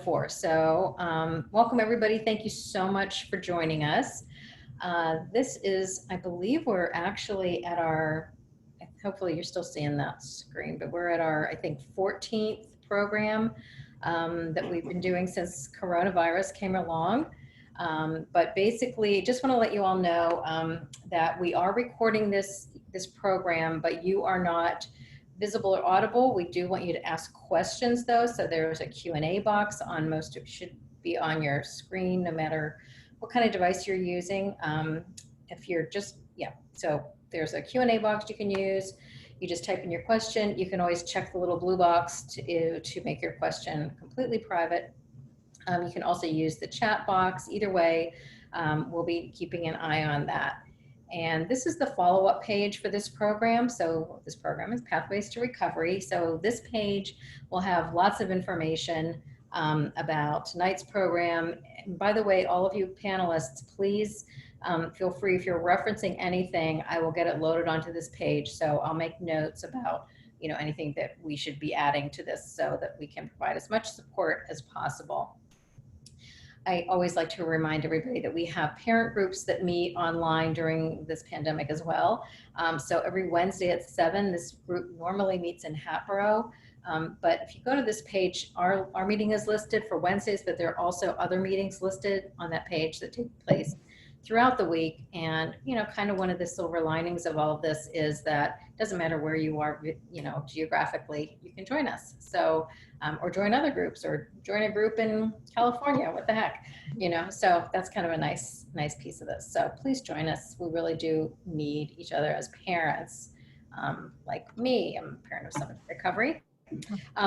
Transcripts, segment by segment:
4. So welcome everybody. Thank you so much for joining us. This is, I believe we're actually at our, hopefully you're still seeing that screen, but we're at our, I think, 14th program that we've been doing since coronavirus came along. But basically, just want to let you all know that we are recording this program, but you are not visible or audible. We do want you to ask questions though. So there's a Q&A box on most, it should be on your screen, no matter what kind of device you're using. If you're just, so there's a Q&A box you can use. You just type in your question. You can always check the little blue box to make your question completely private. You can also use the chat box. Either way, we'll be keeping an eye on that. And this is the follow-up page for this program. So this program is Pathways to Recovery. So this page will have lots of information about tonight's program. And by the way, all of you panelists, please feel free, if you're referencing anything, I will get it loaded onto this page. So I'll make notes about anything that we should be adding to this so that we can provide as much support as possible. I always like to remind everybody that we have parent groups that meet online during this pandemic as well. So every Wednesday at 7, this group normally meets in Hatboro. But if you go to this page, our meeting is listed for Wednesdays, but there are also other meetings listed on that page that take place throughout the week. And, kind of one of the silver linings of all of this is that it doesn't matter where you are, geographically, you can join us. So, or join other groups, or join a group in California, what the heck, so that's kind of a nice piece of this. So please join us. We really do need each other as parents. Like me, I'm a parent of someone in recovery.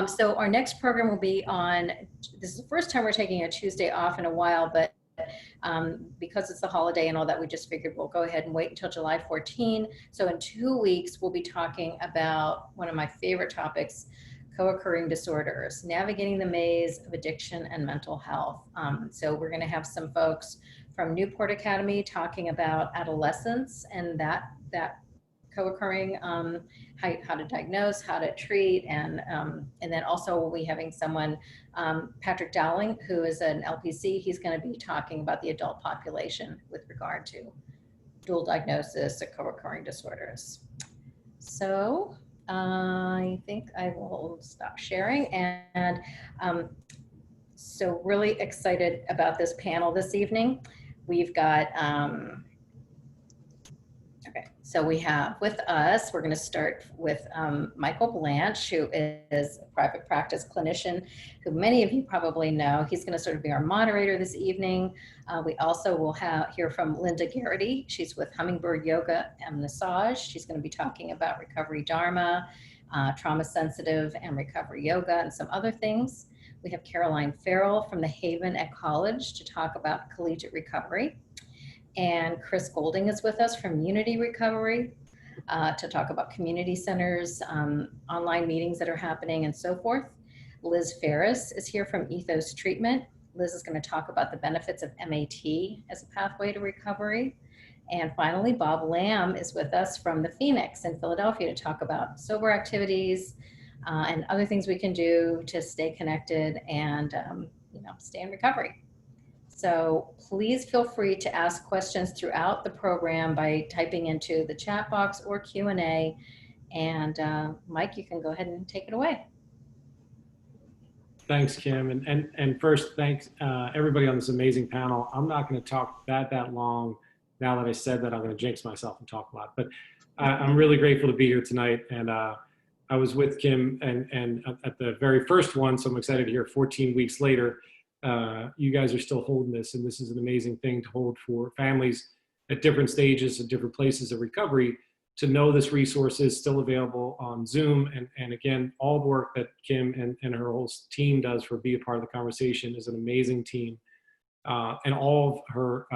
So our next program will be on, this is the first time we're taking a Tuesday off in a while, but because it's the holiday and all that, we just figured we'll go ahead and wait until July 14. So in 2 weeks, we'll be talking about one of my favorite topics, co-occurring disorders, navigating the maze of addiction and mental health. So we're going to have some folks from Newport Academy talking about adolescence and that co-occurring, how to diagnose, how to treat, and then also we'll be having someone, Patrick Dowling, who is an LPC. He's going to be talking about the adult population with regard to dual diagnosis of co-occurring disorders. So I think I will stop sharing, and so really excited about this panel this evening. We've got okay, so we have with us, we're going to start with Michael Blanch, who is a private practice clinician, who many of you probably know. He's going to sort of be our moderator this evening. We also will hear from Linda Garrity. She's with Hummingbird Yoga and Massage. She's going to be talking about recovery Dharma, trauma sensitive and recovery yoga, and some other things. We have Caroline Farrell from the Haven at College to talk about collegiate recovery. And Chris Golding is with us from Unity Recovery to talk about community centers, online meetings that are happening, and so forth. Liz Ferris is here from Ethos Treatment. Liz is going to talk about the benefits of MAT as a pathway to recovery. And finally, Bob Lamb is with us from the Phoenix in Philadelphia to talk about sober activities and other things we can do to stay connected and stay in recovery. So please feel free to ask questions throughout the program by typing into the chat box or Q&A. And Mike, you can go ahead and take it away. Thanks, Kim. And first, thanks everybody on this amazing panel. I'm not going to talk that long. Now that I said that, I'm going to jinx myself and talk a lot. But I'm really grateful to be here tonight. And I was with Kim and at the very first one, so I'm excited to hear 14 weeks later. You guys are still holding this, and this is an amazing thing to hold for families at different stages and different places of recovery, to know this resource is still available on Zoom. And again, all the work that Kim and her whole team does for Be a Part of the Conversation is an amazing team. And all of her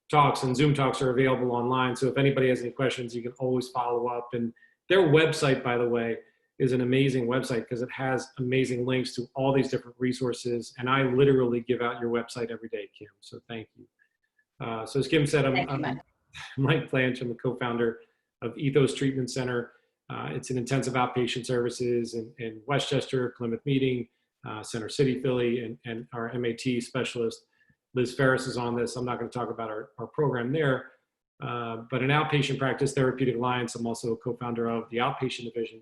talks and Zoom talks are available online. So if anybody has any questions, you can always follow up. And their website, by the way, is an amazing website because it has amazing links to all these different resources. And I literally give out your website every day, Kim. So thank you. So as Kim said, I'm Mike Blanch. I'm the co-founder of Ethos Treatment Center. It's an intensive outpatient services in Westchester, Plymouth Meeting, Center City, Philly, and our MAT specialist, Liz Ferris, is on this. I'm not going to talk about our program there, but an outpatient practice therapeutic alliance. I'm also a co-founder of the outpatient division.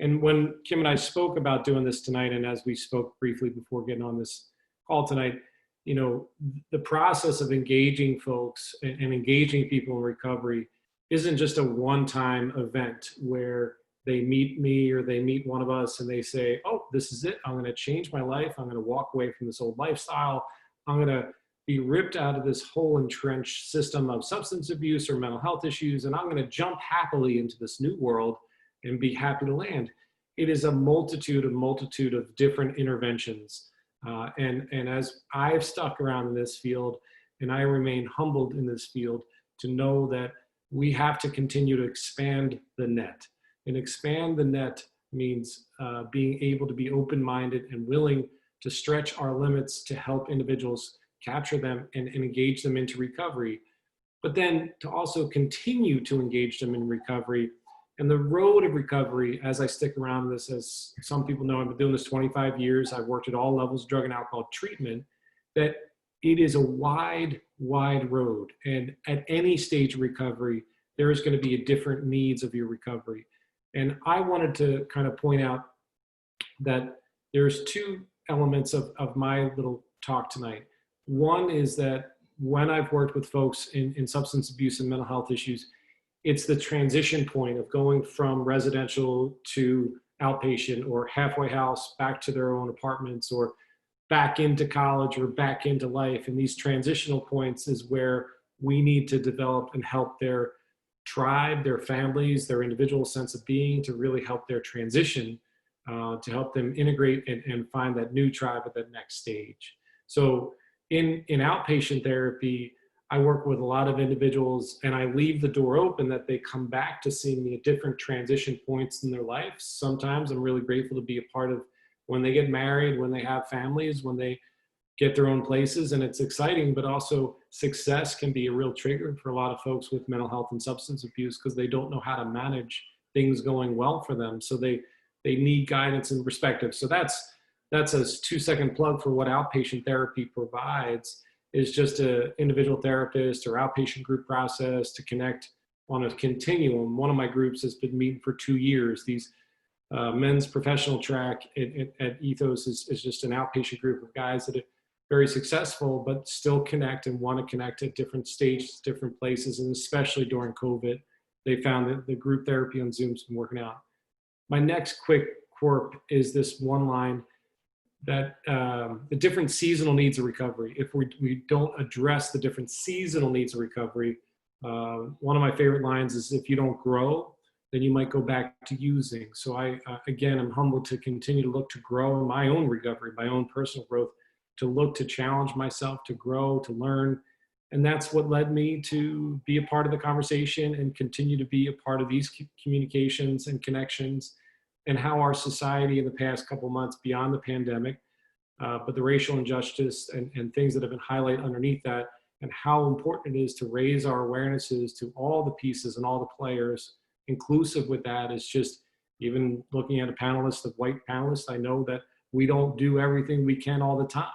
And when Kim and I spoke about doing this tonight, and as we spoke briefly before getting on this call tonight, you know, the process of engaging folks and engaging people in recovery isn't just a one-time event where they meet me or they meet one of us and they say, oh, this is it. I'm going to change my life. I'm going to walk away from this old lifestyle. I'm going to be ripped out of this whole entrenched system of substance abuse or mental health issues, and I'm going to jump happily into this new world and be happy to land. It is a multitude of different interventions. And as I've stuck around in this field, and I remain humbled in this field to know that we have to continue to expand the net. And expand the net means being able to be open-minded and willing to stretch our limits to help individuals capture them and engage them into recovery, but then to also continue to engage them in recovery. And the road of recovery, as I stick around this, as some people know, I've been doing this 25 years. I've worked at all levels of drug and alcohol treatment, that it is a wide, wide road. And at any stage of recovery, there is going to be a different needs of your recovery. And I wanted to kind of point out that there's two elements of my little talk tonight. One is that when I've worked with folks in substance abuse and mental health issues, it's the transition point of going from residential to outpatient or halfway house back to their own apartments or back into college or back into life. And these transitional points is where we need to develop and help their tribe, their families, their individual sense of being to really help their transition, to help them integrate and find that new tribe at that next stage. So in outpatient therapy, I work with a lot of individuals and I leave the door open that they come back to seeing me at different transition points in their life. Sometimes I'm really grateful to be a part of when they get married, when they have families, when they get their own places, and it's exciting, but also success can be a real trigger for a lot of folks with mental health and substance abuse because they don't know how to manage things going well for them. So they need guidance and perspective. So that's a 2-second plug for what outpatient therapy provides, is just an individual therapist or outpatient group process to connect on a continuum. One of my groups has been meeting for 2 years. These men's professional track at Ethos is just an outpatient group of guys that are very successful, but still connect and want to connect at different stages, different places, and especially during COVID, they found that the group therapy on Zoom's been working out. My next quick quirk is this one line that the different seasonal needs of recovery. If we don't address the different seasonal needs of recovery, one of my favorite lines is, if you don't grow, then you might go back to using. So again, I'm humbled to continue to look to grow in my own recovery, my own personal growth, to look to challenge myself, to grow, to learn. And that's what led me to be a part of the conversation and continue to be a part of these communications and connections, and how our society in the past couple months, beyond the pandemic, but the racial injustice and things that have been highlighted underneath that, and how important it is to raise our awarenesses to all the pieces and all the players. Inclusive with that is just, even looking at a panelist of white panelists, I know that we don't do everything we can all the time.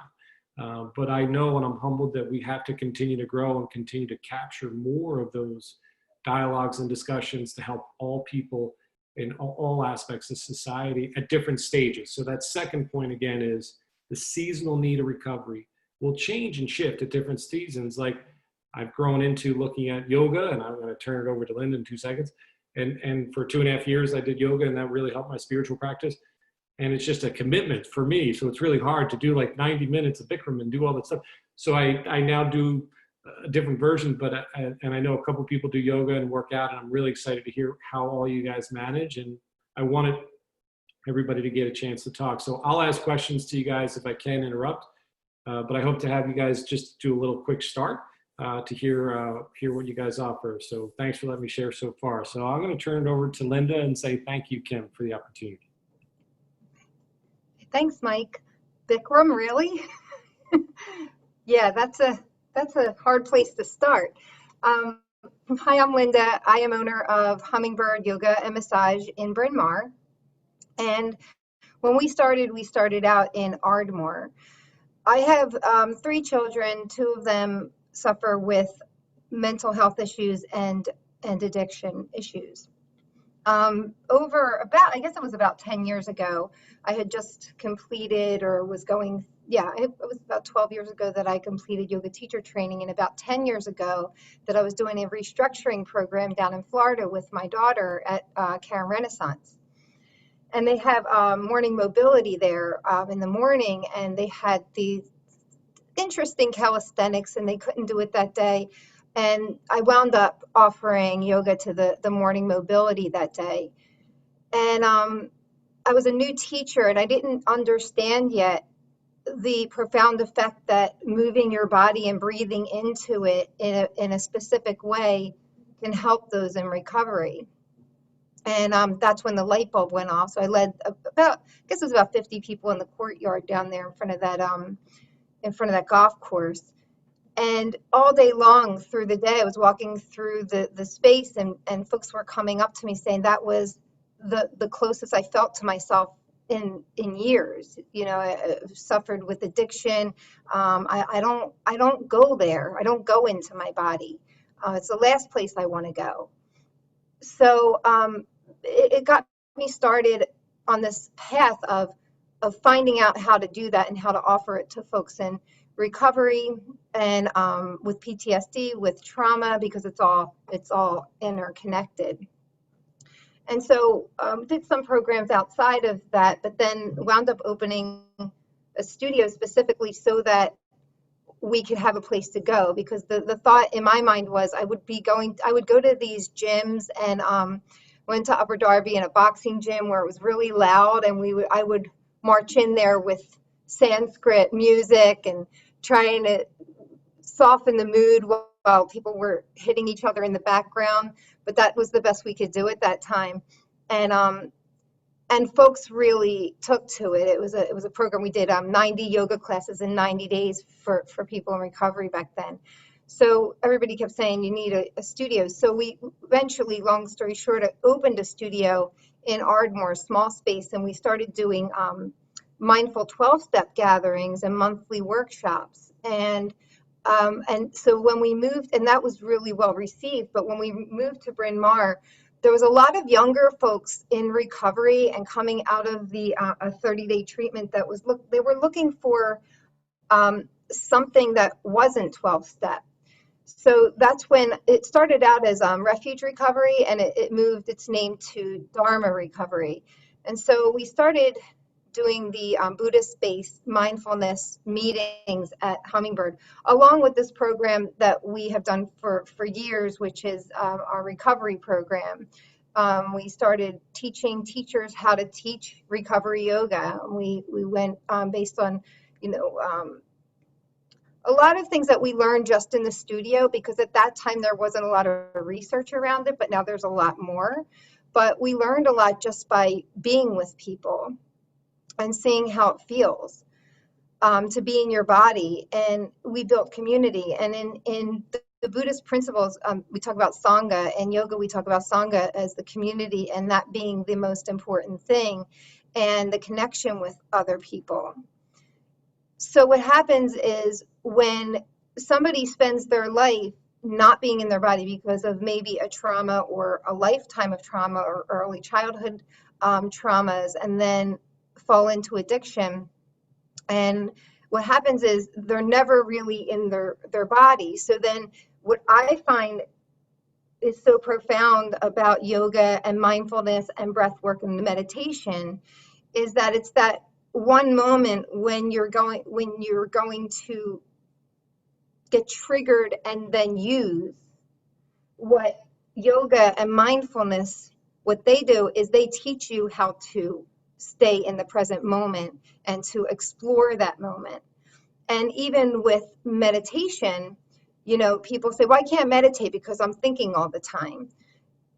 But I know, and I'm humbled, that we have to continue to grow and continue to capture more of those dialogues and discussions to help all people in all aspects of society at different stages. So that second point again is the seasonal need of recovery will change and shift at different seasons. Like, I've grown into looking at yoga, and I'm going to turn it over to Linda in 2 seconds. And for 2.5 years, I did yoga, and that really helped my spiritual practice. And it's just a commitment for me. So it's really hard to do like 90 minutes of Bikram and do all that stuff. So I now do a different version, but and I know a couple people do yoga and work out, and I'm really excited to hear how all you guys manage. And I wanted everybody to get a chance to talk. So I'll ask questions to you guys if I can interrupt, but I hope to have you guys just do a little quick start to hear what you guys offer. So thanks for letting me share so far. So I'm going to turn it over to Linda and say thank you, Kim, for the opportunity. Thanks, Mike. Bikram, really? Yeah, that's a hard place to start. Hi, I'm Linda. I am owner of Hummingbird Yoga and Massage in Bryn Mawr. And when we started out in Ardmore. I have 3 children. 2 of them suffer with mental health issues and addiction issues. Over about, I guess it was about 10 years ago, I had just completed or was going, yeah, it was about 12 years ago that I completed yoga teacher training, and about 10 years ago that I was doing a restructuring program down in Florida with my daughter at Karen Renaissance. And they have morning mobility there in the morning, and they had these interesting calisthenics, and they couldn't do it that day. And I wound up offering yoga to the morning mobility that day. And I was a new teacher, and I didn't understand yet the profound effect that moving your body and breathing into it in a specific way can help those in recovery. And that's when the light bulb went off. So I led about, I guess it was about 50 people in the courtyard down there in front of that golf course. And all day long through the day, I was walking through the space, and folks were coming up to me saying that was the closest I felt to myself in years. You know, I suffered with addiction. I don't go there. I don't go into my body. It's the last place I want to go. So it got me started on this path of finding out how to do that and how to offer it to folks in recovery and with PTSD, with trauma, because it's all interconnected. And so did some programs outside of that, but then wound up opening a studio specifically so that we could have a place to go, because the thought in my mind was I would go to these gyms, and went to Upper Darby in a boxing gym where it was really loud, and I would march in there with Sanskrit music and trying to soften the mood while people were hitting each other in the background, but that was the best we could do at that time. And folks really took to it. It was a program. We did 90 yoga classes in 90 days for people in recovery back then. So everybody kept saying you need a studio. So we eventually, long story short, opened a studio in Ardmore, a small space, and we started doing mindful 12-step gatherings and monthly workshops. And so when we moved, and that was really well received, but when we moved to Bryn Mawr, there was a lot of younger folks in recovery and coming out of the a 30-day treatment that they were looking for something that wasn't 12-step. So that's when it started out as Refuge Recovery, and it moved its name to Dharma Recovery. And so we started doing the Buddhist-based mindfulness meetings at Hummingbird, along with this program that we have done for years, which is our recovery program. We started teaching teachers how to teach recovery yoga. We went based on, a lot of things that we learned just in the studio, because at that time there wasn't a lot of research around it, but now there's a lot more. But we learned a lot just by being with people and seeing how it feels to be in your body. And we built community. And in the Buddhist principles, we talk about Sangha. In yoga, we talk about Sangha as the community, and that being the most important thing, and the connection with other people. So what happens is when somebody spends their life not being in their body because of maybe a trauma or a lifetime of trauma or early childhood traumas, and then fall into addiction, and what happens is they're never really in their body. So then what I find is so profound about yoga and mindfulness and breath work and meditation is that it's that one moment when you're going to get triggered and then use what yoga and mindfulness, what they do is they teach you how to stay in the present moment and to explore that moment. And even with meditation, people say, well, I can't meditate because I'm thinking all the time.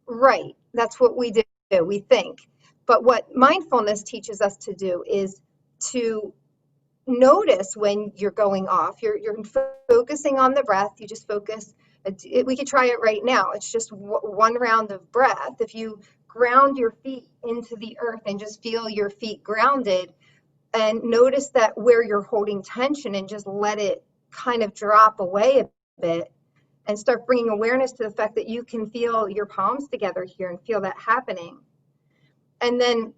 Right, that's what we do, we think. But what mindfulness teaches us to do is to notice when you're going off. You're focusing on the breath. You just focus. We could try it right now. It's just one round of breath. If you ground your feet into the earth and just feel your feet grounded, and notice that where you're holding tension, and just let it kind of drop away a bit, and start bringing awareness to the fact that you can feel your palms together here and feel that happening. And then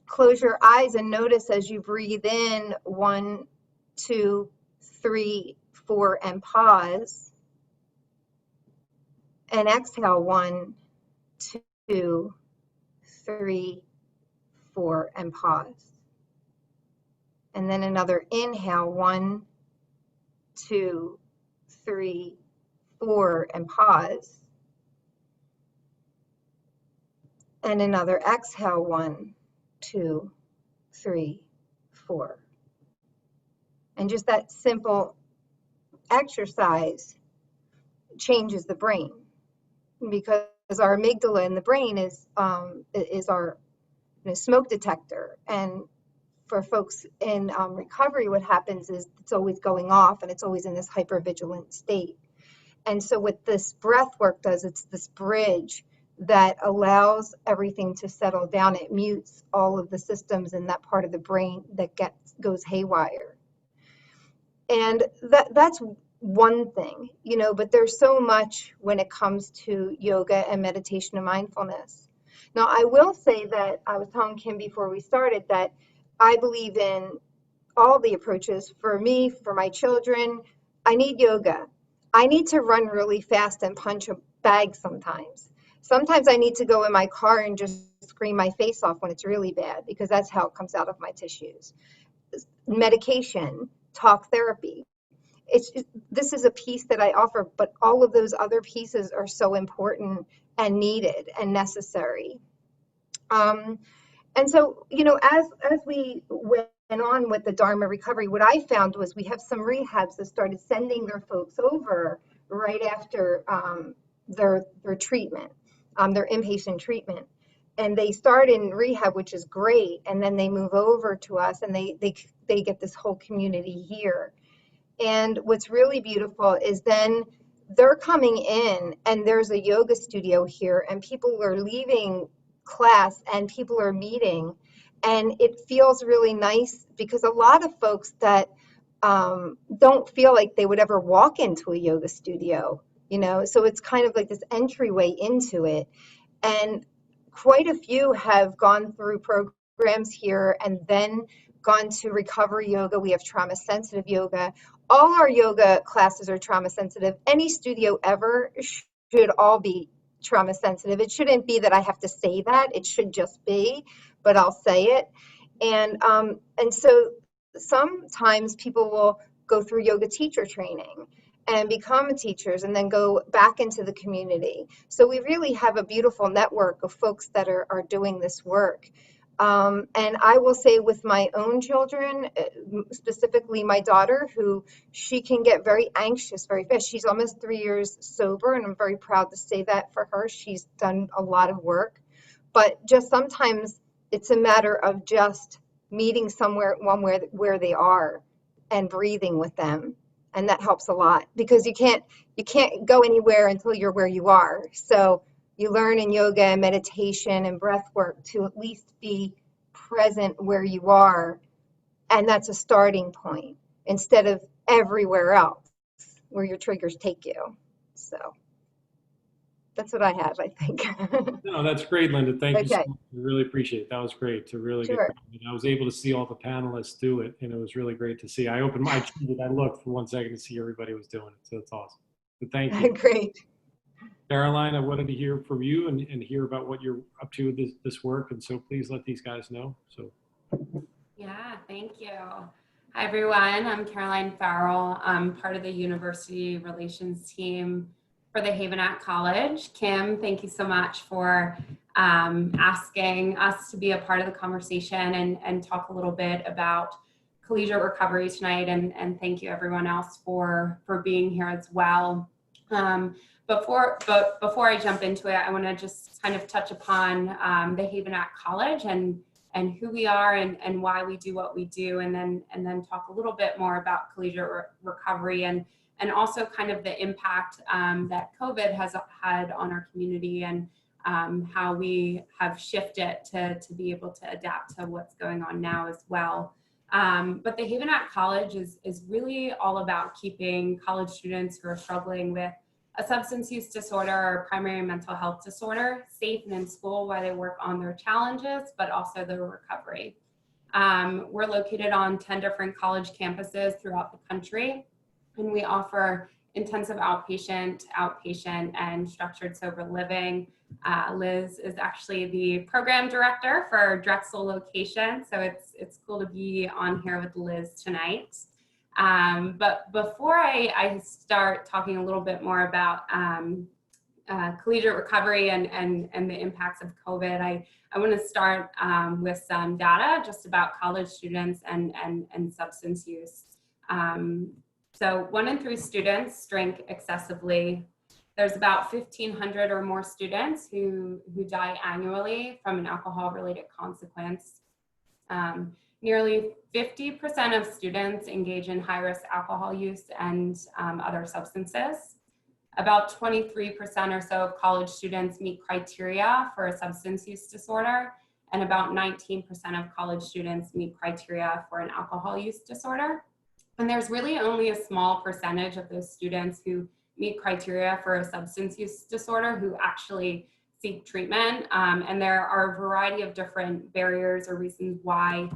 close your eyes and notice as you breathe in 1, 2, 3, 4, and pause. And exhale 1, 2, 3, 4, and pause. And then another inhale 1, 2, 3, 4, and pause. And another exhale 1, 2, 3, 4. And just that simple exercise changes the brain, because our amygdala in the brain is our smoke detector. And for folks in recovery, what happens is it's always going off and it's always in this hypervigilant state. And so what this breath work does, it's this bridge that allows everything to settle down. It mutes all of the systems in that part of the brain that goes haywire. And that's one thing, but there's so much when it comes to yoga and meditation and mindfulness. Now, I will say that I was telling Kim before we started that I believe in all the approaches. For me, for my children, I need yoga. I need to run really fast and punch a bag sometimes. Sometimes I need to go in my car and just scream my face off when it's really bad, because that's how it comes out of my tissues. Medication, talk therapy. This is a piece that I offer, but all of those other pieces are so important and needed and necessary. And so, as we went on with the Dharma recovery, what I found was we have some rehabs that started sending their folks over right after their treatment, their inpatient treatment. And they start in rehab, which is great, and then they move over to us, and they get this whole community here. And what's really beautiful is then they're coming in, and there's a yoga studio here, and people are leaving class and people are meeting, and it feels really nice, because a lot of folks that don't feel like they would ever walk into a yoga studio, so it's kind of like this entryway into it. And quite a few have gone through programs here and then gone to recovery yoga. We have trauma sensitive yoga. All our yoga classes are trauma sensitive. Any studio ever should all be trauma sensitive. It shouldn't be that I have to say that. It should just be, but I'll say it. And so sometimes people will go through yoga teacher training and become teachers and then go back into the community. So we really have a beautiful network of folks that are doing this work. And I will say with my own children, specifically my daughter, who she can get very anxious very fast. She's almost 3 years sober, and I'm very proud to say that for her. She's done a lot of work, but just sometimes it's a matter of just meeting someone where they are and breathing with them. And that helps a lot, because you can't go anywhere until you're where you are. So you learn in yoga and meditation and breath work to at least be present where you are. And that's a starting point instead of everywhere else where your triggers take you. So that's what I have, I think. No, that's great, Linda. Thank you so Okay. much. I really appreciate it. That was great to really get Sure. grounded. I was able to see all the panelists do it, and it was really great to see. I opened my sheet and I looked for 1 second to see everybody was doing it. So it's awesome. But thank you. Great. Caroline, I wanted to hear from you and hear about what you're up to with this work. And so please let these guys know. So. Yeah, thank you. Hi, everyone. I'm Caroline Farrell. I'm part of the University Relations team for the Haven at College. Kim, thank you so much for asking us to be a part of the conversation and talk a little bit about collegiate recovery tonight. And thank you everyone else for being here as well. Before I jump into it, I want to just kind of touch upon the Haven at College and who we are and why we do what we do, and then talk a little bit more about collegiate recovery and also kind of the impact that COVID has had on our community and how we have shifted to be able to adapt to what's going on now as well. But the Haven at College is really all about keeping college students who are struggling with a substance use disorder or primary mental health disorder safe and in school while they work on their challenges, but also their recovery. We're located on 10 different college campuses throughout the country, and we offer intensive outpatient, and structured sober living. Liz is actually the program director for Drexel location, so it's cool to be on here with Liz tonight. But before I start talking a little bit more about collegiate recovery and the impacts of COVID, I want to start with some data just about college students and substance use. So 1 in 3 students drink excessively. There's about 1,500 or more students who die annually from an alcohol-related consequence. Nearly 50% of students engage in high-risk alcohol use and other substances. About 23% or so of college students meet criteria for a substance use disorder, and about 19% of college students meet criteria for an alcohol use disorder. And there's really only a small percentage of those students who meet criteria for a substance use disorder who actually seek treatment. And there are a variety of different barriers or reasons why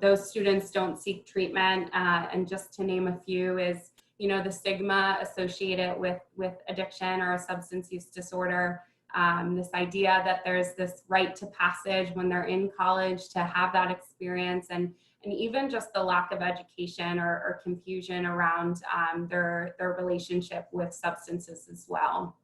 those students don't seek treatment. And just to name a few is, the stigma associated with addiction or a substance use disorder. This idea that there's this rite to passage when they're in college to have that experience, and even just the lack of education or confusion around their relationship with substances as well.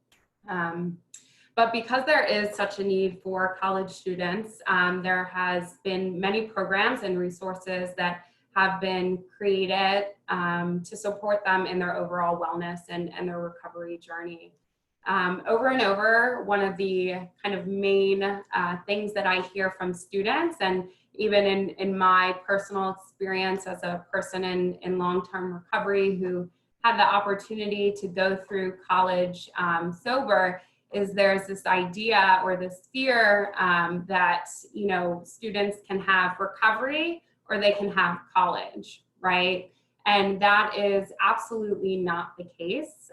But because there is such a need for college students, there has been many programs and resources that have been created to support them in their overall wellness and their recovery journey. Over and over, one of the kind of main things that I hear from students, and even in my personal experience as a person in long-term recovery who had the opportunity to go through college sober, is there's this idea or this fear that students can have recovery or they can have college, right? And that is absolutely not the case.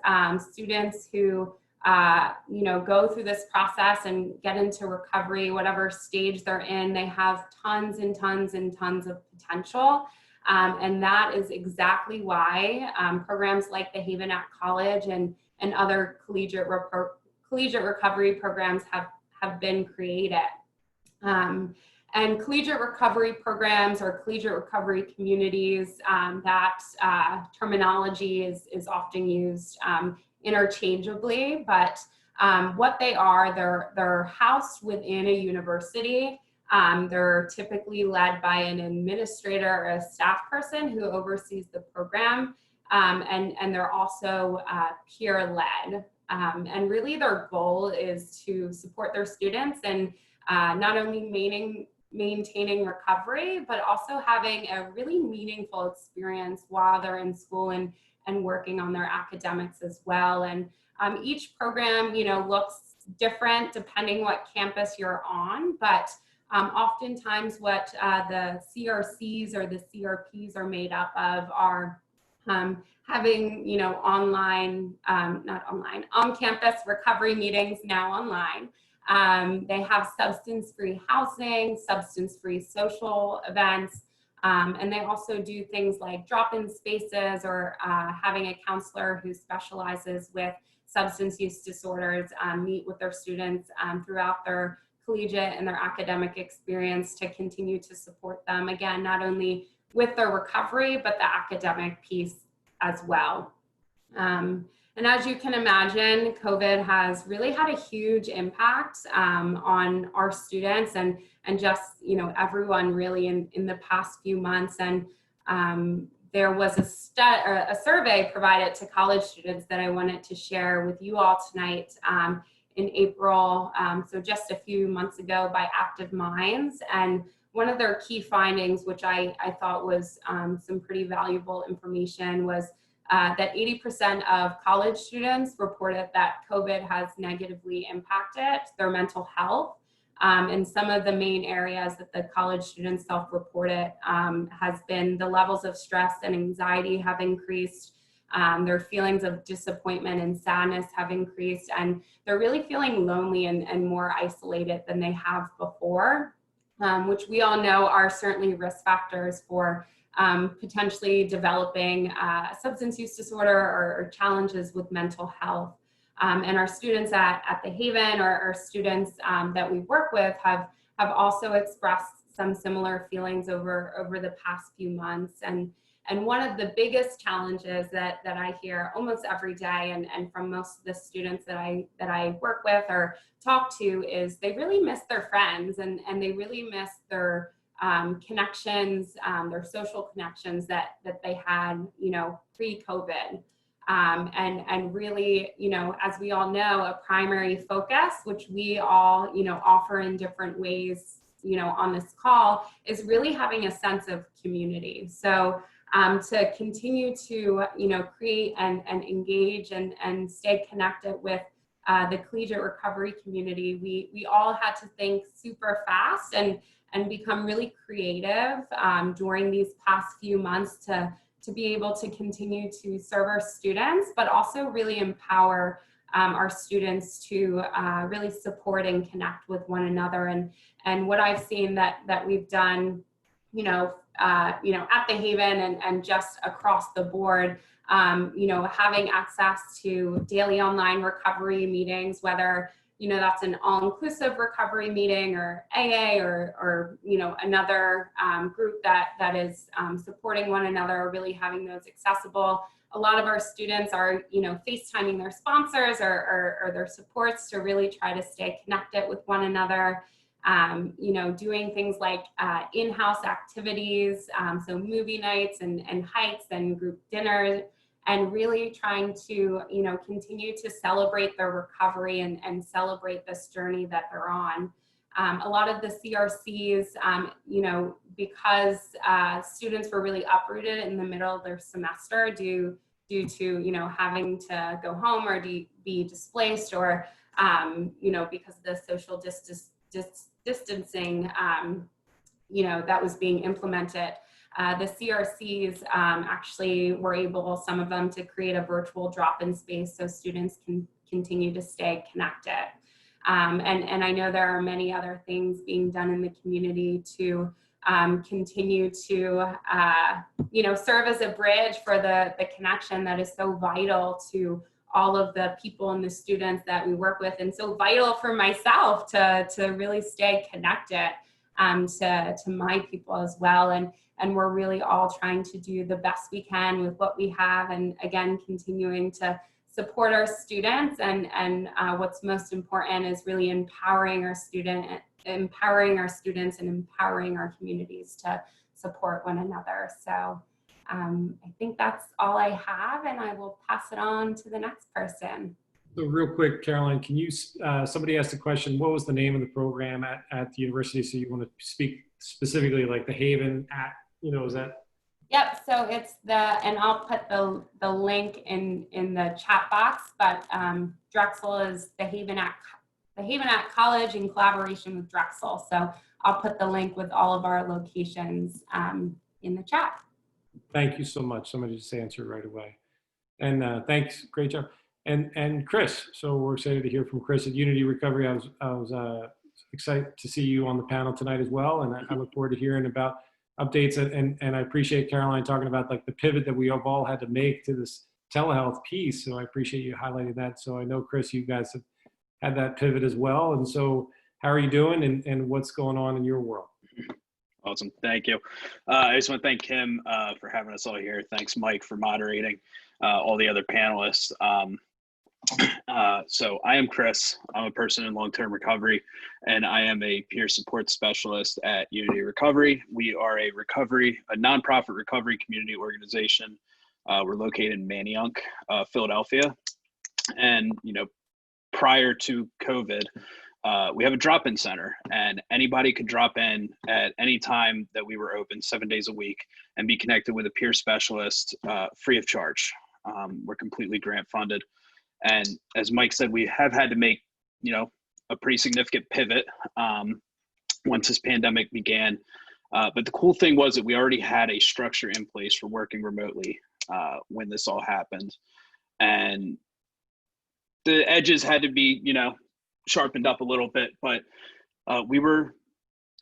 Students who go through this process and get into recovery, whatever stage they're in, they have tons and tons and tons of potential. And that is exactly why programs like the Haven at College and other collegiate recovery programs have been created. And collegiate recovery programs or collegiate recovery communities, that terminology is often used interchangeably, but what they are, they're housed within a university. They're typically led by an administrator or a staff person who oversees the program, and they're also peer-led. And really their goal is to support their students and not only maintaining recovery, but also having a really meaningful experience while they're in school and working on their academics as well. And each program, looks different depending what campus you're on, but oftentimes what the CRCs or the CRPs are made up of are having, on-campus recovery meetings now online. They have substance-free housing, substance-free social events, and they also do things like drop-in spaces or having a counselor who specializes with substance use disorders meet with their students throughout their collegiate and their academic experience to continue to support them, again, not only with their recovery, but the academic piece as well. And as you can imagine, COVID has really had a huge impact on our students and just, everyone really in the past few months. And there was a survey provided to college students that I wanted to share with you all tonight in April, so just a few months ago, by Active Minds. And one of their key findings, which I thought was some pretty valuable information, was that 80% of college students reported that COVID has negatively impacted their mental health. And some of the main areas that the college students self-reported has been the levels of stress and anxiety have increased. Their feelings of disappointment and sadness have increased, and they're really feeling lonely and more isolated than they have before, which we all know are certainly risk factors for potentially developing substance use disorder or challenges with mental health. And our students at the Haven, or our students that we work with, have also expressed some similar feelings over the past few months. And one of the biggest challenges that I hear almost every day, and from most of the students that I work with or talk to, is they really miss their friends, and they really miss their connections, their social connections that they had, pre-COVID. And really, as we all know, a primary focus, which we all, offer in different ways, on this call, is really having a sense of community. So to continue to, create and engage and stay connected with the collegiate recovery community, we all had to think super fast and become really creative during these past few months to be able to continue to serve our students, but also really empower our students to really support and connect with one another. And what I've seen that we've done, at the Haven and just across the board, having access to daily online recovery meetings, whether that's an all-inclusive recovery meeting, or AA, or another group that is supporting one another, or really having those accessible. A lot of our students are, FaceTiming their sponsors or their supports to really try to stay connected with one another. Doing things like in-house activities, so movie nights and hikes and group dinners, and really trying to, continue to celebrate their recovery and celebrate this journey that they're on. A lot of the CRCs, because students were really uprooted in the middle of their semester due to, having to go home or be displaced, or, because of the social distancing, that was being implemented. The CRCs actually were able, some of them, to create a virtual drop-in space so students can continue to stay connected. And I know there are many other things being done in the community to continue to, serve as a bridge for the connection that is so vital to all of the people and the students that we work with, and so vital for myself to really stay connected to my people as well. And we're really all trying to do the best we can with what we have, and again, continuing to support our students, and what's most important is really empowering our students and empowering our communities to support one another. So I think that's all I have, and I will pass it on to the next person. So real quick, Caroline, can you, somebody asked a question, what was the name of the program at the university? So you want to speak specifically like the Haven at, is that? Yep, so it's and I'll put the link in the chat box, but Drexel is the Haven at College in collaboration with Drexel. So I'll put the link with all of our locations in the chat. Thank you so much. Somebody just answered right away. And thanks, great job. And Chris, so we're excited to hear from Chris at Unity Recovery. I was excited to see you on the panel tonight as well, and I look forward to hearing about updates. And I appreciate Caroline talking about like the pivot that we have all had to make to this telehealth piece. So I appreciate you highlighting that. So I know, Chris, you guys have had that pivot as well. And so how are you doing, and what's going on in your world? Awesome. Thank you. I just want to thank Kim for having us all here. Thanks, Mike, for moderating, all the other panelists. So I am Chris. I'm a person in long-term recovery, and I am a peer support specialist at Unity Recovery. We are a nonprofit recovery community organization. We're located in Manayunk, Philadelphia. And, prior to COVID, we have a drop-in center, and anybody could drop in at any time that we were open 7 days a week and be connected with a peer specialist free of charge. We're completely grant funded. And as Mike said, we have had to make, a pretty significant pivot once this pandemic began. But the cool thing was that we already had a structure in place for working remotely when this all happened. And the edges had to be, sharpened up a little bit, but we were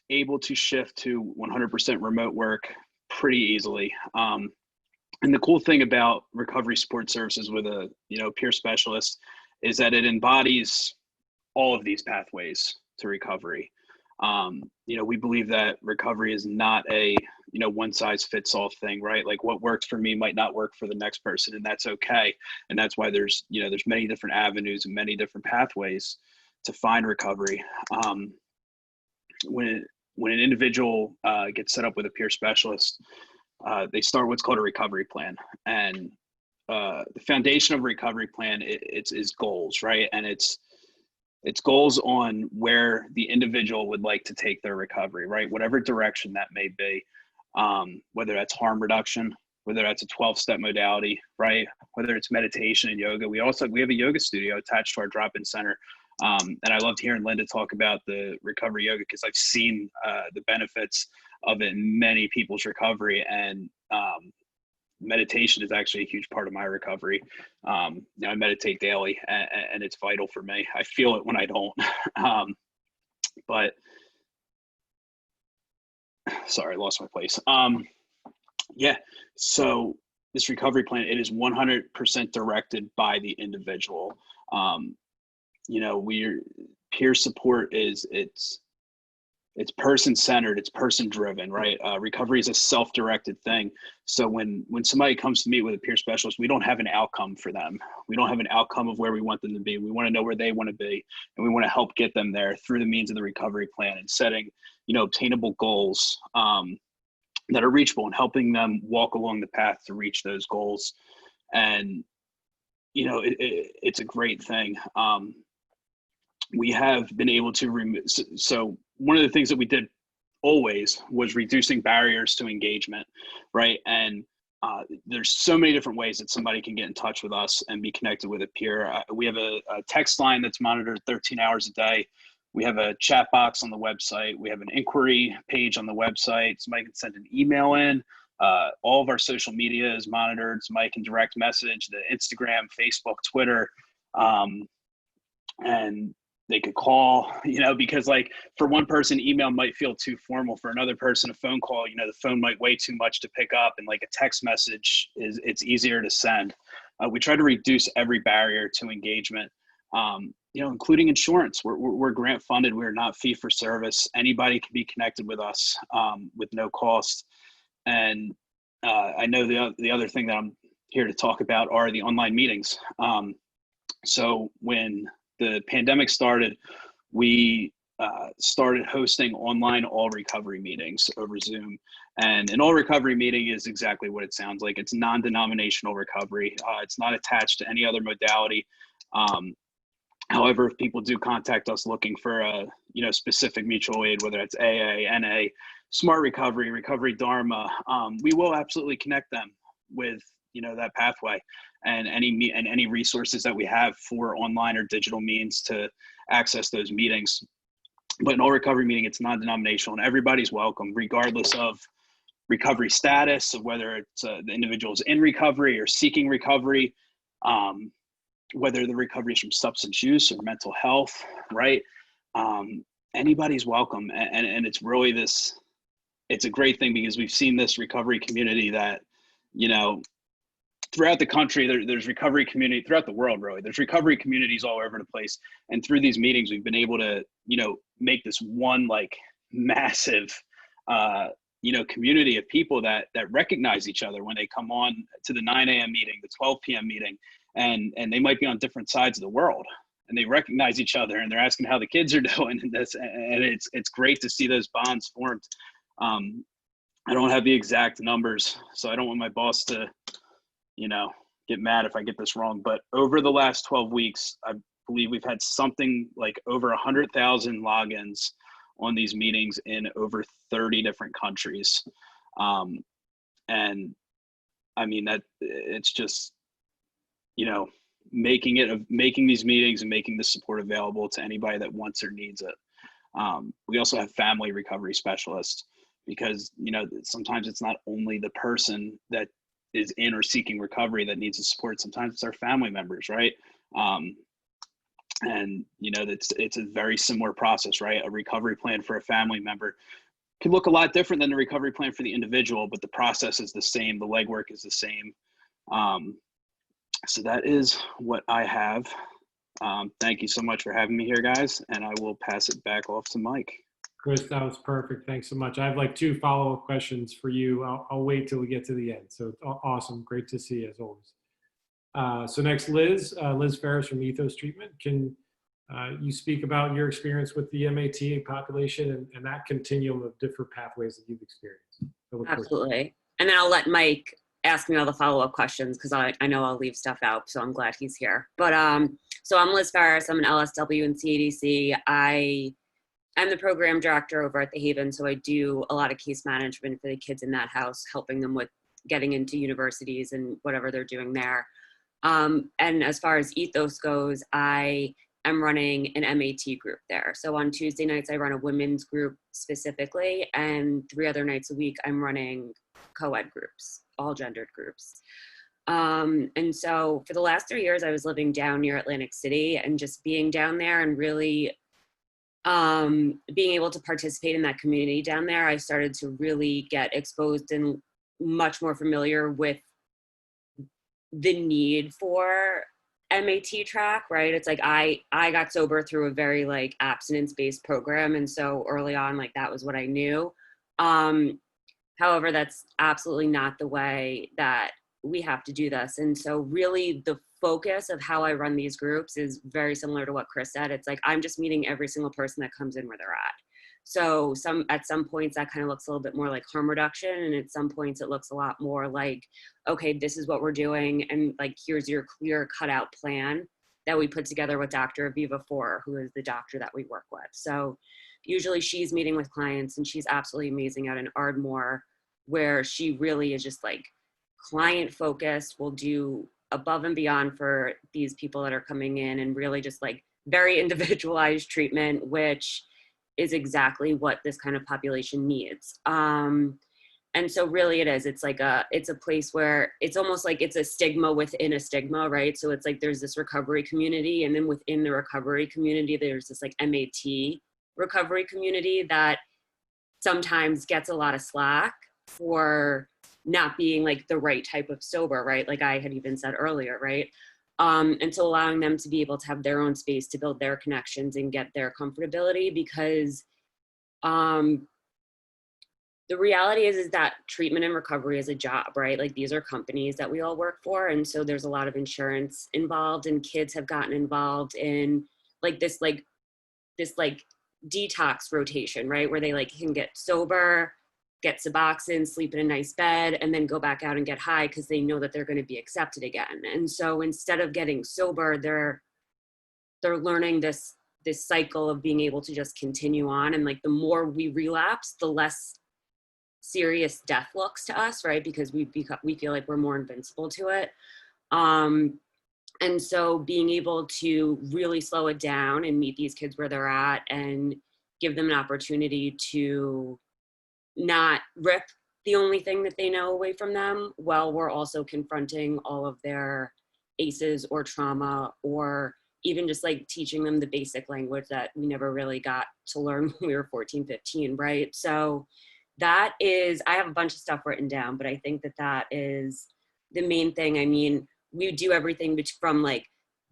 able to shift to 100% remote work pretty easily. And the cool thing about recovery support services with a, peer specialist is that it embodies all of these pathways to recovery. We believe that recovery is not a, one size fits all thing, right? Like what works for me might not work for the next person, and that's okay. And that's why there's many different avenues and many different pathways to find recovery. When an individual gets set up with a peer specialist, they start what's called a recovery plan. And the foundation of a recovery plan is goals, right? And it's goals on where the individual would like to take their recovery, right? Whatever direction that may be, whether that's harm reduction, whether that's a 12-step modality, right? Whether it's meditation and yoga. We have a yoga studio attached to our drop-in center. And I loved hearing Linda talk about the recovery yoga because I've seen the benefits of it in many people's recovery, and meditation is actually a huge part of my recovery. I meditate daily, and it's vital for me. I feel it when I don't. But sorry, I lost my place. So this recovery plan, it is 100% directed by the individual. We're peer support it's person-centered, it's person-driven, right? Recovery is a self-directed thing. So when somebody comes to meet with a peer specialist, we don't have an outcome for them. We don't have an outcome of where we want them to be. We want to know where they want to be, and we want to help get them there through the means of the recovery plan and setting, obtainable goals that are reachable and helping them walk along the path to reach those goals. And, it's a great thing. We have been able to remove, so one of the things that we did always was reducing barriers to engagement, right? And there's so many different ways that somebody can get in touch with us and be connected with a peer. We have a text line that's monitored 13 hours a day. We have a chat box on the website. We have an inquiry page on the website. Somebody can send an email in. All of our social media is monitored. Somebody can direct message the Instagram, Facebook, Twitter, and they could call, because like for one person, email might feel too formal. For another person, a phone call, the phone might weigh too much to pick up, and like a text message it's easier to send. We try to reduce every barrier to engagement, including insurance. We're grant funded. We're not fee for service. Anybody can be connected with us with no cost. And I know the other thing that I'm here to talk about are the online meetings. So when the pandemic started, we started hosting online all recovery meetings over Zoom. And an all recovery meeting is exactly what it sounds like. It's non-denominational recovery. It's not attached to any other modality. However, if people do contact us looking for a specific mutual aid, whether it's AA, NA, Smart Recovery, Recovery Dharma, we will absolutely connect them with that pathway and any resources that we have for online or digital means to access those meetings. But in all recovery meeting, it's non-denominational, and everybody's welcome, regardless of recovery status, of whether it's the individual's in recovery or seeking recovery, whether the recovery is from substance use or mental health, right? Anybody's welcome, and it's really it's a great thing because we've seen this recovery community that throughout the country, there's recovery community throughout the world, really. There's recovery communities all over the place. And through these meetings, we've been able to, make this one like massive, community of people that recognize each other when they come on to the 9 a.m. meeting, the 12 p.m. meeting, and they might be on different sides of the world, and they recognize each other, and they're asking how the kids are doing and this, and it's great to see those bonds formed. I don't have the exact numbers, so I don't want my boss to, get mad if I get this wrong, but over the last 12 weeks, I believe we've had something like over 100,000 logins on these meetings in over 30 different countries. And I mean, that it's just you know, making these meetings and making this support available to anybody that wants or needs it. We also have family recovery specialists, because, you know, sometimes it's not only the person that is in or seeking recovery that needs the support. Sometimes it's our family members, right? And you know, it's a very similar process, right? A recovery plan for a family member can look a lot different than the recovery plan for the individual, but the process is the same. The legwork is the same. So that is what I have. Thank you so much for having me here, guys. And I will pass it back off to Mike. Chris, that was perfect. Thanks so much. I have like 2 follow-up questions for you. I'll wait till we get to the end. So awesome. Great to see you as always. So next, Liz Ferris from Ethos Treatment. Can you speak about your experience with the MAT population and that continuum of different pathways that you've experienced? Absolutely. And then I'll let Mike ask me all the follow-up questions, because I know I'll leave stuff out, so I'm glad he's here. But so I'm Liz Ferris. I'm an LSW in CADC. I'm the program director over at the Haven, so I do a lot of case management for the kids in that house, helping them with getting into universities and whatever they're doing there. And as far as Ethos goes, I am running an MAT group there. So on Tuesday nights, I run a women's group specifically, and 3 other nights a week, I'm running co-ed groups, all gendered groups. And so for the last 3 years, I was living down near Atlantic City, and just being down there and really being able to participate in that community down there, I started to really get exposed and much more familiar with the need for MAT track, right? It's like I got sober through a very like abstinence-based program, and so early on, like that was what I knew. However, that's absolutely not the way that we have to do this. And so really the focus of how I run these groups is very similar to what Chris said. It's like I'm just meeting every single person that comes in where they're at. So at some points that kind of looks a little bit more like harm reduction, and at some points it looks a lot more like, okay, this is what we're doing, and like here's your clear cutout plan that we put together with Dr. Aviva Four, who is the doctor that we work with. So usually she's meeting with clients, and she's absolutely amazing out in Ardmore, where she really is just like client focused, will do above and beyond for these people that are coming in, and really just like very individualized treatment, which is exactly what this kind of population needs. And so really it is, it's a place where it's almost like it's a stigma within a stigma, right? So it's like there's this recovery community, and then within the recovery community, there's this like MAT recovery community that sometimes gets a lot of slack for not being like the right type of sober, right? Like I had even said earlier, right? And so allowing them to be able to have their own space to build their connections and get their comfortability, because the reality is that treatment and recovery is a job, right? Like these are companies that we all work for. And so there's a lot of insurance involved, and kids have gotten involved in like this detox rotation, right? Where they like can get sober, get Suboxone, sleep in a nice bed, and then go back out and get high because they know that they're going to be accepted again. And so instead of getting sober, they're learning this cycle of being able to just continue on. And like the more we relapse, the less serious death looks to us, right? Because we feel like we're more invincible to it. And so being able to really slow it down and meet these kids where they're at and give them an opportunity to not rip the only thing that they know away from them, while we're also confronting all of their ACEs or trauma, or even just like teaching them the basic language that we never really got to learn when we were 14, 15, right? So that is, I have a bunch of stuff written down, but I think that is the main thing. I mean, we do everything from like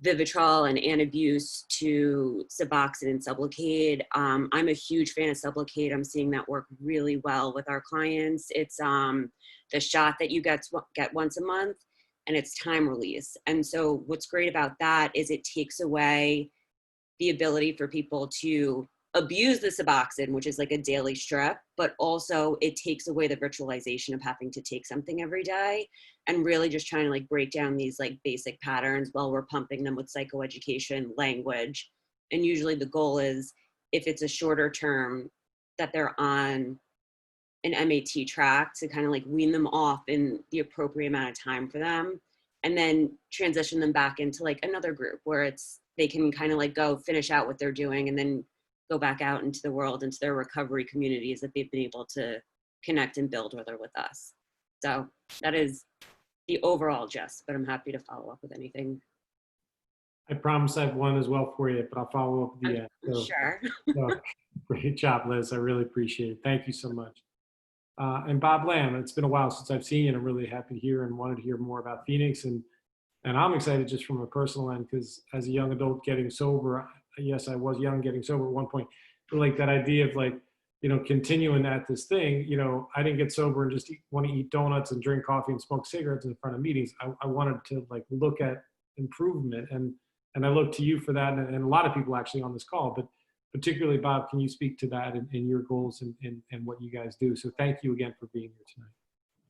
Vivitrol and Antabuse to Suboxone and Sublocade. I'm a huge fan of Sublocade. I'm seeing that work really well with our clients. It's the shot that you get once a month, and it's time release. And so what's great about that is it takes away the ability for people to abuse the Suboxone, which is like a daily strip, but also it takes away the ritualization of having to take something every day, and really just trying to like break down these like basic patterns while we're pumping them with psychoeducation language. And usually the goal is, if it's a shorter term, that they're on an MAT track to kind of like wean them off in the appropriate amount of time for them. and then transition them back into like another group where they can kind of like go finish out what they're doing and then go back out into the world, into their recovery communities that they've been able to connect and build with us. So that is the overall gist, but I'm happy to follow up with anything. I promise I have one as well for you, but I'll follow up at the end. So, Sure. so, great job, Liz. I really appreciate it. Thank you so much. And Bob Lamb, it's been a while since I've seen you, and I'm really happy to hear and wanted to hear more about Phoenix. And I'm excited just from a personal end, because as a young adult getting sober, yes, I was young getting sober at one point, but like that idea of like, you know, continuing at this thing, you know, I didn't get sober and just want to eat donuts and drink coffee and smoke cigarettes in front of meetings. I wanted to like look at improvement, and I look to you for that, and a lot of people actually on this call, but particularly Bob, can you speak to that and your goals and what you guys do? So thank you again for being here tonight.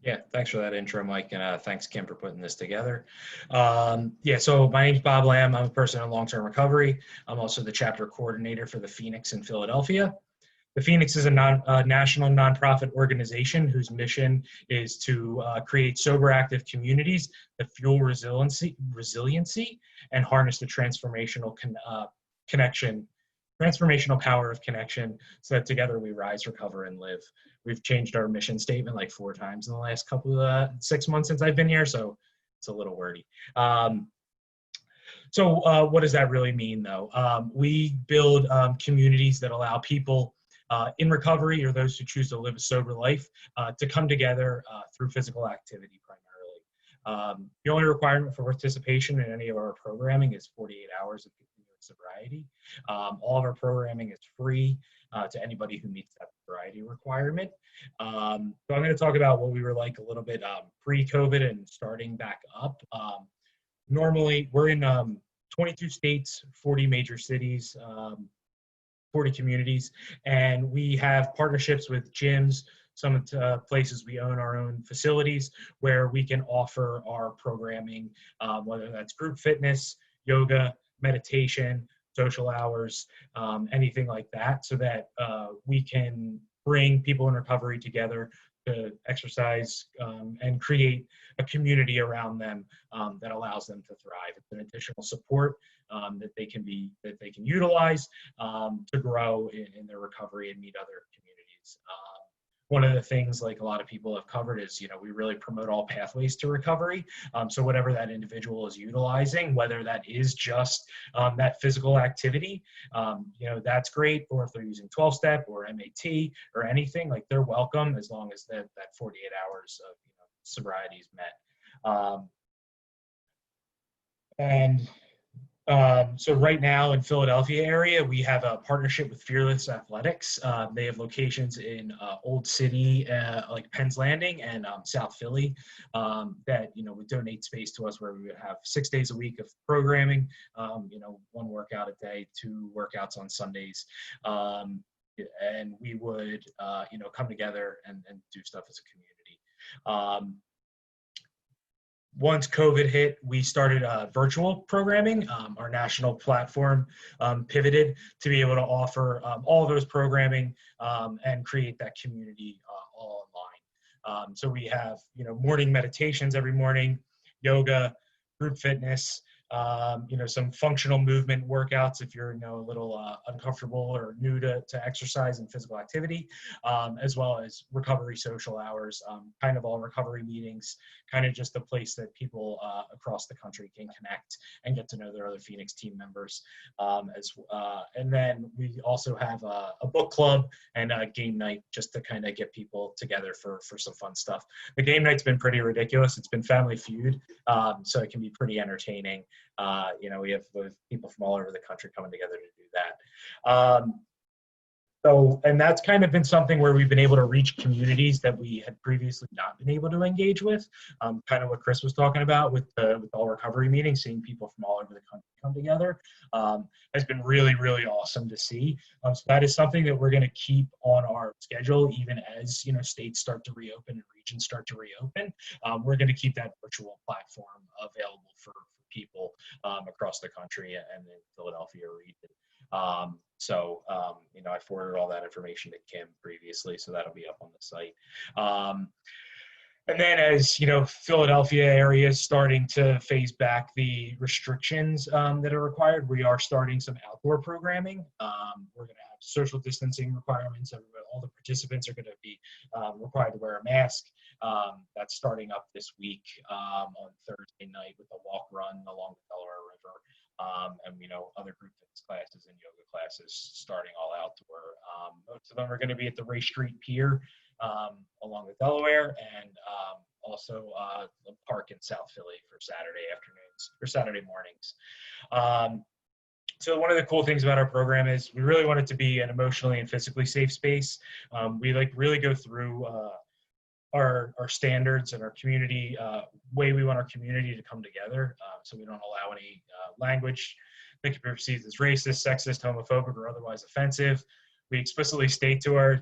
Yeah, thanks for that intro, Mike, and thanks, Kim, for putting this together. Yeah, so my name's Bob Lamb. I'm a person in long-term recovery. I'm also the chapter coordinator for the Phoenix in Philadelphia. The Phoenix is a national nonprofit organization whose mission is to create sober, active communities that fuel resiliency and harness the transformational power of connection, so that together we rise, recover, and live. We've changed our mission statement like 4 times in the last couple of 6 months since I've been here, so it's a little wordy. So what does that really mean, though? We build communities that allow people in recovery, or those who choose to live a sober life, to come together through physical activity primarily. The only requirement for participation in any of our programming is 48 hours of continuous sobriety. All of our programming is free to anybody who meets that sobriety requirement. So I'm going to talk about what we were like a little bit pre-COVID and starting back up. Normally, we're in 22 states, 40 major cities, 40 communities, and we have partnerships with gyms. Some places we own our own facilities where we can offer our programming, whether that's group fitness, yoga, meditation, social hours, anything like that, so that we can bring people in recovery together to exercise and create a community around them that allows them to thrive. It's an additional support that they can utilize to grow in their recovery and meet other communities. One of the things, like a lot of people have covered, is, you know, we really promote all pathways to recovery. So whatever that individual is utilizing, whether that is just that physical activity, you know, that's great. Or if they're using 12-step or MAT or anything, like, they're welcome, as long as that 48 hours of, you know, sobriety is met. So right now in Philadelphia area, we have a partnership with Fearless Athletics. They have locations in Old City, like Penn's Landing, and South Philly, that, you know, would donate space to us, where we would have 6 days a week of programming, you know, 1 workout a day, 2 workouts on Sundays. And we would, you know, come together and do stuff as a community. Once COVID hit, we started virtual programming. Our national platform pivoted to be able to offer all those programming and create that community all online. So we have, you know, morning meditations every morning, yoga, group fitness, you know, some functional movement workouts if you're, you know, a little uncomfortable or new to exercise and physical activity, as well as recovery social hours, kind of all recovery meetings, kind of just a place that people across the country can connect and get to know their other Phoenix team members. And then we also have a book club and a game night, just to kind of get people together for some fun stuff. The game night's been pretty ridiculous. It's been Family Feud, so it can be pretty entertaining. You know, we have people from all over the country coming together to do that. So, and that's kind of been something where we've been able to reach communities that we had previously not been able to engage with. Kind of what Chris was talking about with all recovery meetings, seeing people from all over the country come together, has been really, really awesome to see. So that is something that we're going to keep on our schedule, even as, you know, states start to reopen and regions start to reopen. We're going to keep that virtual platform available for people across the country and in Philadelphia region. You know, I forwarded all that information to Kim previously, so that'll be up on the site. And then as, Philadelphia area is starting to phase back the restrictions that are required, we are starting some outdoor programming. We're going to have social distancing requirements. All the participants are going to be required to wear a mask. That's starting up this week on Thursday night with a walk run along the Delaware River. And other group fitness classes and yoga classes starting all outdoor. Most of them are going to be at the Ray Street Pier along the Delaware, and also the park in South Philly for Saturday afternoons or Saturday mornings. So one of the cool things about our program is we really want it to be an emotionally and physically safe space. We really go through our standards and our community way we want our community to come together. So we don't allow any language that can be perceived as racist, sexist, homophobic, or otherwise offensive. We explicitly state to our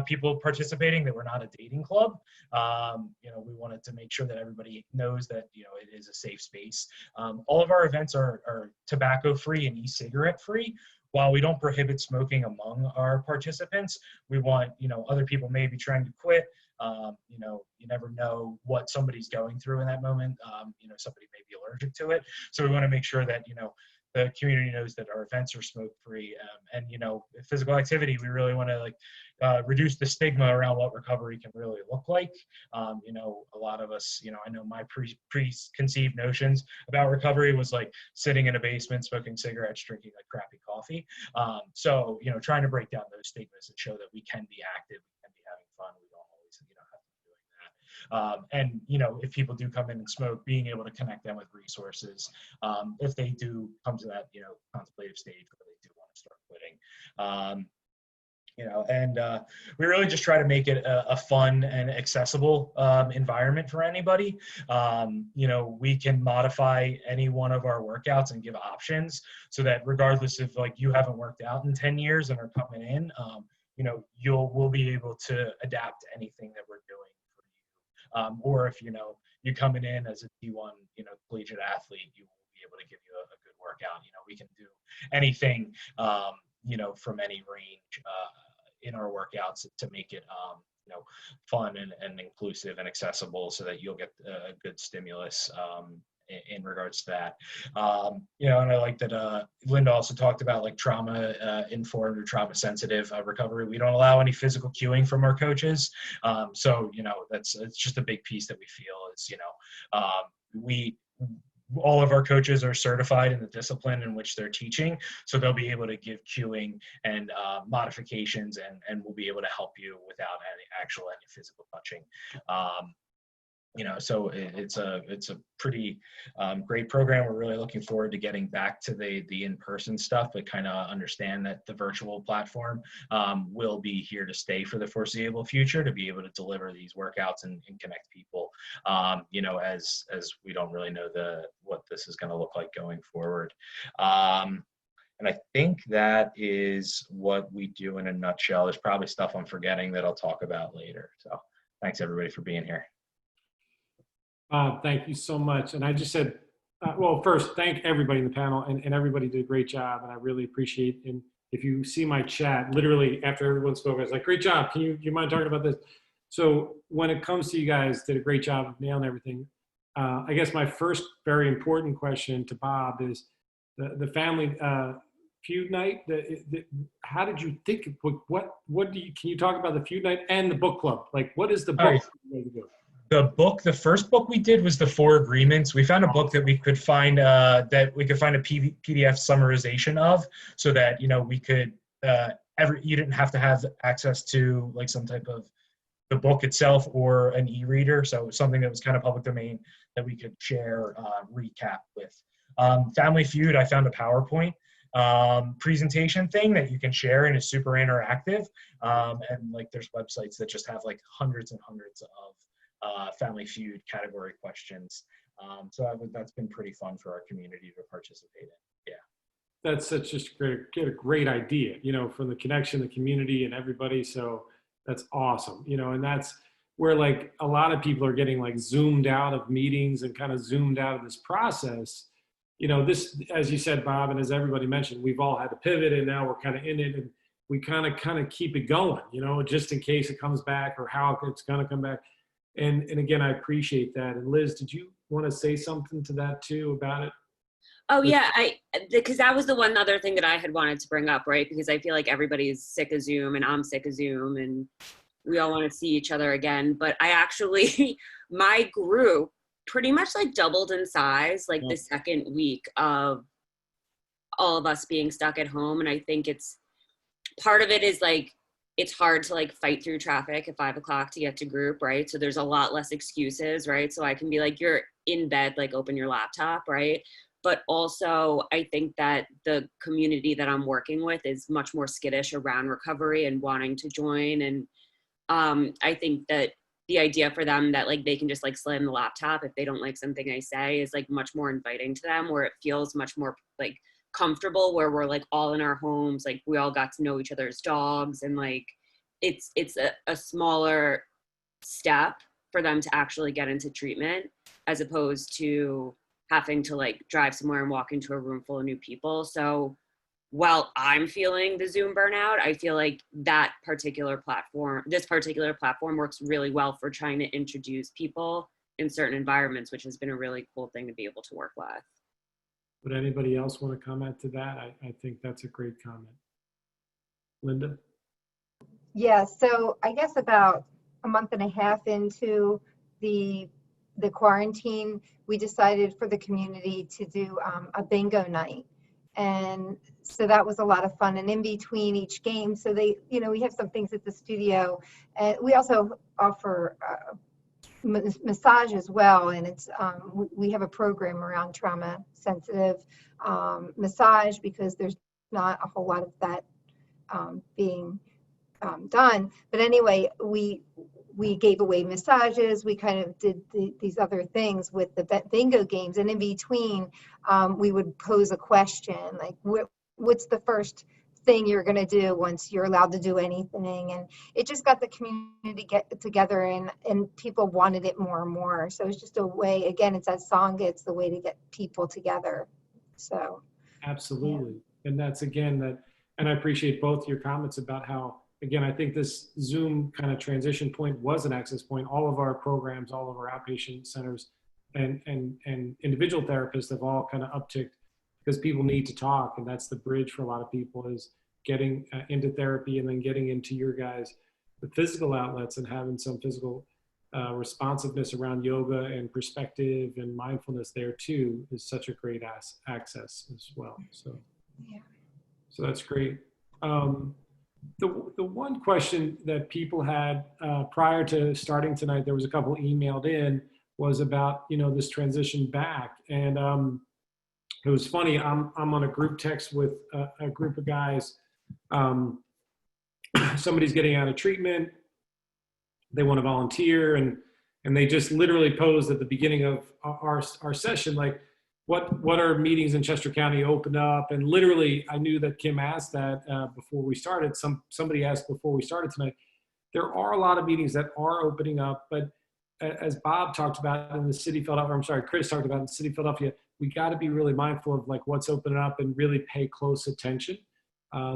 people participating that we're not a dating club. We wanted to make sure that everybody knows that it is a safe space. All of our events are tobacco free and e-cigarette free. While we don't prohibit smoking among our participants, we want other people may be trying to quit. You never know what somebody's going through in that moment. Somebody may be allergic to it. So we want to make sure that, the community knows that our events are smoke free. And physical activity, we really want to reduce the stigma around what recovery can really look like. A lot of us, I know my preconceived notions about recovery was like sitting in a basement, smoking cigarettes, drinking like crappy coffee. So, trying to break down those stigmas and show that we can be active, we can be having fun. We don't always, have to be doing that. And if people do come in and smoke, being able to connect them with resources, if they do come to that, contemplative stage where they do want to start quitting. And we really just try to make it a fun and accessible environment for anybody. We can modify any one of our workouts and give options so that regardless if you haven't worked out in 10 years and are coming in, we'll be able to adapt to anything that we're doing for you. Or if, you're coming in as a D1, collegiate athlete, you will be able to give you a good workout. We can do anything, from any range in our workouts to make it, fun and inclusive and accessible so that you'll get a good stimulus in regards to that. And I like that Linda also talked about trauma informed or trauma sensitive recovery. We don't allow any physical cueing from our coaches. So, it's just a big piece that we feel is, all of our coaches are certified in the discipline in which they're teaching. So they'll be able to give cueing and modifications and we'll be able to help you without any physical touching. So it's a pretty great program. We're really looking forward to getting back to the in-person stuff, but kind of understand that the virtual platform will be here to stay for the foreseeable future to be able to deliver these workouts and connect people, as we don't really know what this is going to look like going forward. And I think that is what we do in a nutshell. There's probably stuff I'm forgetting that I'll talk about later. So thanks everybody for being here. Thank you so much. And I just said, well, first, thank everybody in the panel, and everybody did a great job, and I really appreciate it. And if you see my chat, literally after everyone spoke, I was like, great job. Do you mind talking about this? So when it comes to you guys, did a great job of nailing everything. I guess my first very important question to Bob is the family feud night. How did you think? What can you talk about the feud night and the book club? What is the book? The first book we did was the 4 Agreements. We found a book that we could find a PDF summarization of, so that we could you didn't have to have access to some type of the book itself or an e-reader. So something that was kind of public domain that we could share recap with. Family Feud, I found a PowerPoint presentation thing that you can share and is super interactive. And there's websites that just have hundreds and hundreds of Family Feud category questions. So that's been pretty fun for our community to participate in. Yeah. That's just a great idea, from the connection, the community and everybody. So that's awesome, and that's where a lot of people are getting zoomed out of meetings and kind of zoomed out of this process. This, as you said, Bob, and as everybody mentioned, we've all had to pivot and now we're kind of in it and we kind of keep it going, just in case it comes back or how it's going to come back. And again, I appreciate that. And Liz, did you want to say something to that too about it? Oh yeah, because that was the one other thing that I had wanted to bring up, right? Because I feel like everybody's sick of Zoom and I'm sick of Zoom and we all want to see each other again. But I actually, my group pretty much like doubled in size like the second week of all of us being stuck at home. And I think it's part of it is like, it's hard to like fight through traffic at 5 o'clock to get to group, right? So there's a lot less excuses, right? So I can be like, you're in bed, like open your laptop, right? But also I think that the community that I'm working with is much more skittish around recovery and wanting to join. And I think that the idea for them that like they can just like slam the laptop if they don't like something I say is like much more inviting to them, where it feels much more like comfortable, where we're like all in our homes, like we all got to know each other's dogs, and like it's a smaller step for them to actually get into treatment as opposed to having to like drive somewhere and walk into a room full of new people. So while I'm feeling the Zoom burnout, I feel like this particular platform works really well for trying to introduce people in certain environments, which has been a really cool thing to be able to work with. Would anybody else want to comment to that? I think that's a great comment. Linda? Yeah, so I guess about a month and a half into the quarantine, we decided for the community to do a bingo night. And so that was a lot of fun. And in between each game, so we have some things at the studio. And we also offer massage as well. And it's we have a program around trauma sensitive massage, because there's not a whole lot of that being done. But anyway, we gave away massages. We kind of did these other things with the bingo games. And in between, we would pose a question like, what's the first thing you're going to do once you're allowed to do anything? And it just got the community get together, and people wanted it more and more. So it's just a way, again, it's that song, it's the way to get people together. So Absolutely. Yeah. And that's again that, and I appreciate both your comments about how, again, I think this Zoom kind of transition point was an access point. All of our programs, all of our outpatient centers and individual therapists have all kind of upticked because people need to talk. And that's the bridge for a lot of people, is getting into therapy and then getting into your guys, the physical outlets, and having some physical responsiveness around yoga and perspective and mindfulness there too is such a great access as well. So, yeah. So that's great. The one question that people had prior to starting tonight, there was a couple emailed in, was about, this transition back. And it was funny, I'm on a group text with a group of guys. Somebody's getting out of treatment. They want to volunteer, and they just literally posed at the beginning of our session, like, what are meetings in Chester County opened up? And literally, I knew that Kim asked that before we started. Somebody asked before we started tonight. There are a lot of meetings that are opening up, but as Bob talked about in the city of Philadelphia, Chris talked about in the city of Philadelphia, we got to be really mindful of like what's opening up and really pay close attention.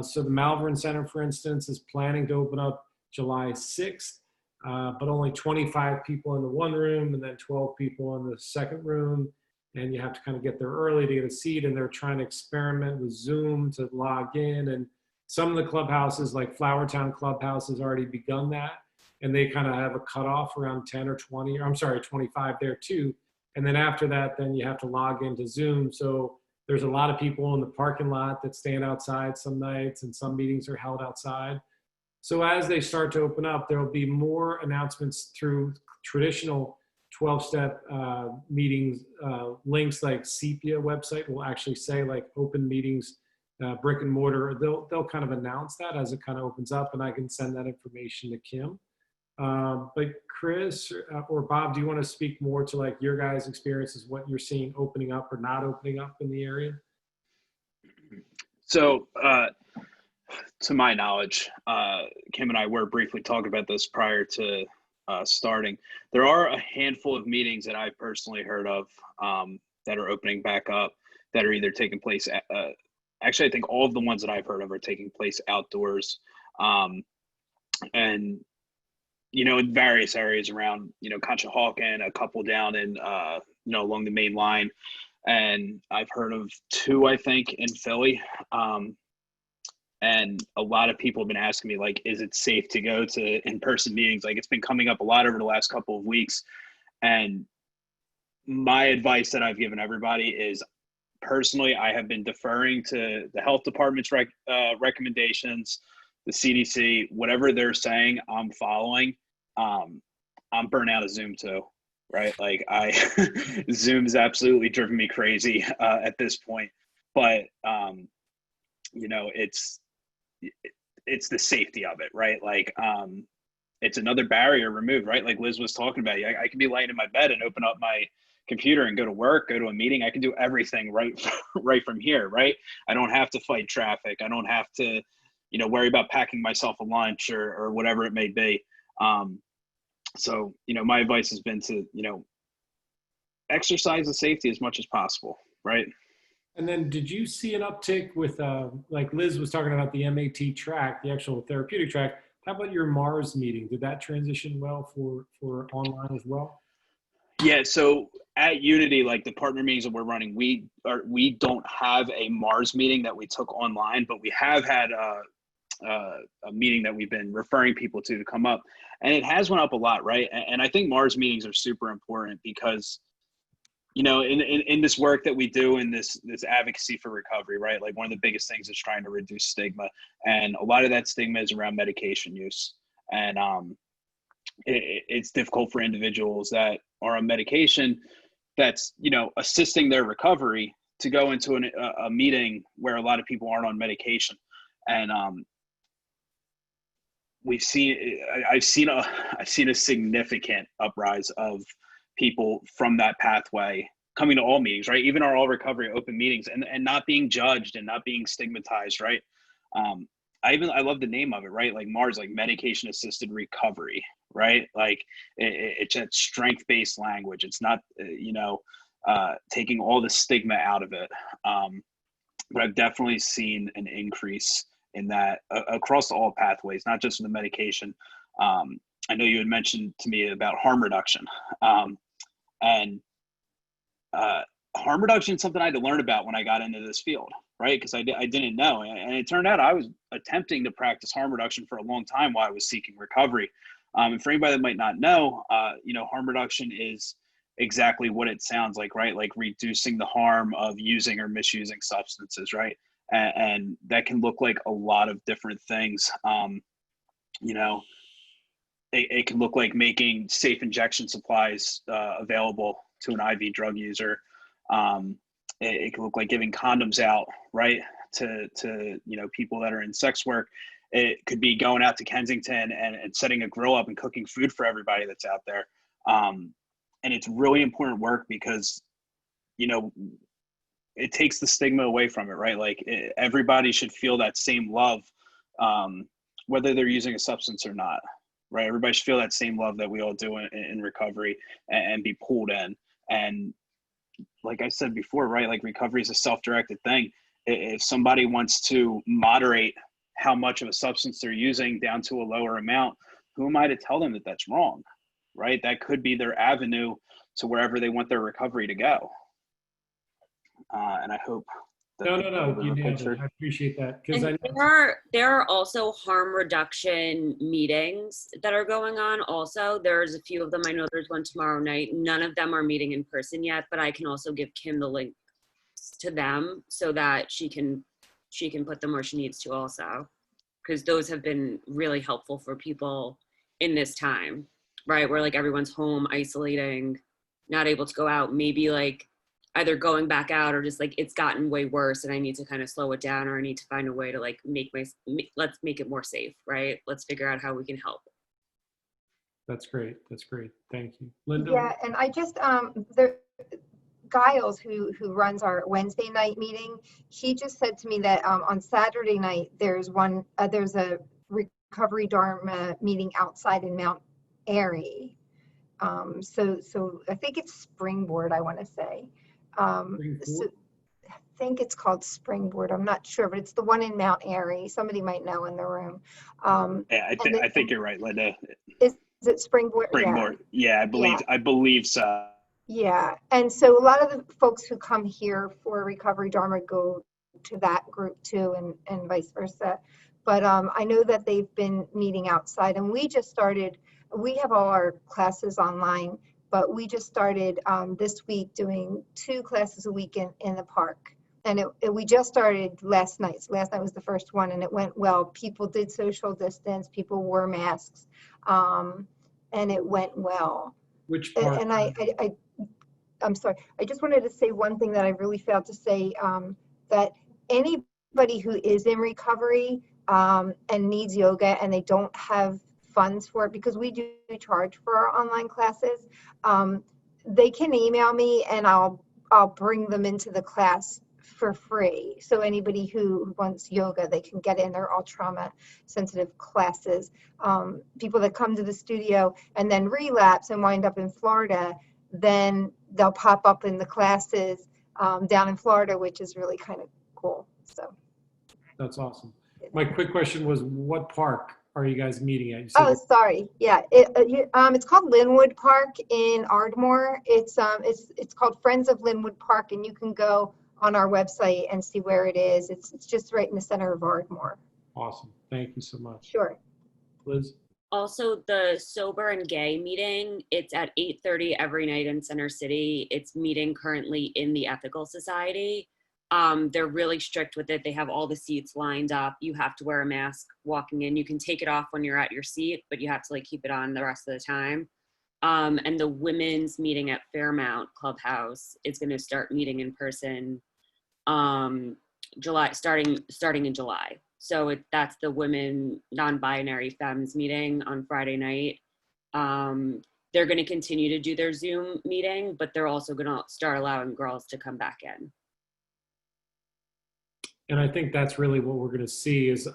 So the Malvern Center, for instance, is planning to open up July 6th, but only 25 people in the one room and then 12 people in the second room. And you have to kind of get there early to get a seat, and they're trying to experiment with Zoom to log in. And some of the clubhouses, like Flowertown Clubhouse, has already begun that. And they kind of have a cutoff around 10 or 20, or I'm sorry, 25 there too. And then after that, then you have to log into Zoom. So there's a lot of people in the parking lot that stand outside some nights, and some meetings are held outside. So as they start to open up, there'll be more announcements through traditional 12-step meetings, links like Sepia website will actually say like open meetings, brick and mortar. They'll kind of announce that as it kind of opens up, and I can send that information to Kim. But Chris or Bob, do you want to speak more to like your guys' experiences, what you're seeing opening up or not opening up in the area? So to my knowledge, Kim and I were briefly talking about this prior to starting. There are a handful of meetings that I've personally heard of that are opening back up, that are either taking place actually, I think all of the ones that I've heard of are taking place outdoors. And in various areas around, Conshohocken, a couple down in, along the main line. And I've heard of 2, I think, in Philly. And a lot of people have been asking me, like, is it safe to go to in-person meetings? Like, it's been coming up a lot over the last couple of weeks. And my advice that I've given everybody is, personally, I have been deferring to the health department's recommendations, the CDC, whatever they're saying, I'm following. I'm burnt out of Zoom too, right? Like Zoom's absolutely driven me crazy at this point. But it's the safety of it, right? Like it's another barrier removed, right? Like Liz was talking about. I could be laying in my bed and open up my computer and go to work, go to a meeting. I can do everything right from here, right? I don't have to fight traffic. I don't have to, worry about packing myself a lunch or whatever it may be. So, my advice has been to, exercise the safety as much as possible, right? And then did you see an uptick with, like Liz was talking about the MAT track, the actual therapeutic track? How about your Mars meeting? Did that transition well for online as well? Yeah, so at Unity, like the partner meetings that we're running, we don't have a Mars meeting that we took online, but we have had a meeting that we've been referring people to come up, and it has went up a lot, right? And I think Mars meetings are super important because, in this work that we do in this advocacy for recovery, right? Like one of the biggest things is trying to reduce stigma, and a lot of that stigma is around medication use, and it's difficult for individuals that are on medication that's, assisting their recovery to go into a meeting where a lot of people aren't on medication. And I've seen a significant uprise of people from that pathway coming to all meetings, right? Even our all recovery open meetings, and not being judged and not being stigmatized, right? I love the name of it, right? Like Mars, like medication assisted recovery, right? Like it's that strength-based language. It's not, taking all the stigma out of it. But I've definitely seen an increase in that across all pathways, not just in the medication. I know you had mentioned to me about harm reduction, and harm reduction is something I had to learn about when I got into this field, right? Because I didn't know. And it turned out I was attempting to practice harm reduction for a long time while I was seeking recovery. And for anybody that might not know, harm reduction is exactly what it sounds like, right? Like reducing the harm of using or misusing substances, right? And that can look like a lot of different things. It can look like making safe injection supplies available to an IV drug user. It can look like giving condoms out, right, to people that are in sex work. It could be going out to Kensington and setting a grill up and cooking food for everybody that's out there. And it's really important work because, it takes the stigma away from it, right? Like everybody should feel that same love, whether they're using a substance or not, right? Everybody should feel that same love that we all do in recovery and be pulled in. And like I said before, right? Like recovery is a self-directed thing. If somebody wants to moderate how much of a substance they're using down to a lower amount, who am I to tell them that that's wrong, right? That could be their avenue to wherever they want their recovery to go. And I hope that No, you nailed it. I appreciate that. Because there are also harm reduction meetings that are going on also. There's a few of them. I know there's one tomorrow night. None of them are meeting in person yet, but I can also give Kim the link to them so that she can put them where she needs to also, because those have been really helpful for people in this time, right? Where like everyone's home isolating, not able to go out, maybe like either going back out or just like it's gotten way worse and I need to kind of slow it down, or I need to find a way to like let's make it more safe, right? Let's figure out how we can help. That's great. Thank you. Linda? Yeah, and I just, Giles, who runs our Wednesday night meeting, he just said to me that on Saturday night, there's a recovery Dharma meeting outside in Mount Airy. So I think it's Springboard, I want to say. So I think it's called Springboard. I'm not sure, but it's the one in Mount Airy. Somebody might know in the room. Yeah, I think you're right, Linda. it Springboard? Springboard. Yeah, Yeah. I believe so. Yeah. And so a lot of the folks who come here for Recovery Dharma go to that group too, and vice versa. But I know that they've been meeting outside, and we just started, we have all our classes online, but we just started this week doing 2 classes a week in the park. And we just started last night. So last night was the first one, and it went well. People did social distance, people wore masks, and it went well. Which part? And I'm sorry, I just wanted to say one thing that I really failed to say, that anybody who is in recovery and needs yoga and they don't have funds for it, because we do charge for our online classes, they can email me and I'll bring them into the class for free. So anybody who wants yoga, they can get in. They're all trauma sensitive classes. People that come to the studio and then relapse and wind up in Florida, then they'll pop up in the classes down in Florida, which is really kind of cool. So That's awesome. My quick question was, what park are you guys meeting at? You Oh, said sorry. Yeah, it's called Linwood Park in Ardmore. It's called Friends of Linwood Park, and you can go on our website and see where it is. It's just right in the center of Ardmore. awesome. Thank you so much. Sure. Liz? Also, the Sober and Gay meeting, it's at 8:30 every night in Center City. It's meeting currently in the Ethical Society. They're really strict with it. They have all the seats lined up. You have to wear a mask walking in. You can take it off when you're at your seat, but you have to keep it on the rest of the time. And the women's meeting at Fairmount Clubhouse is going to start meeting in person starting in July. So that's the women non-binary femmes meeting on Friday night. They're going to continue to do their Zoom meeting, but they're also going to start allowing girls to come back in. And I think that's really what we're going to see is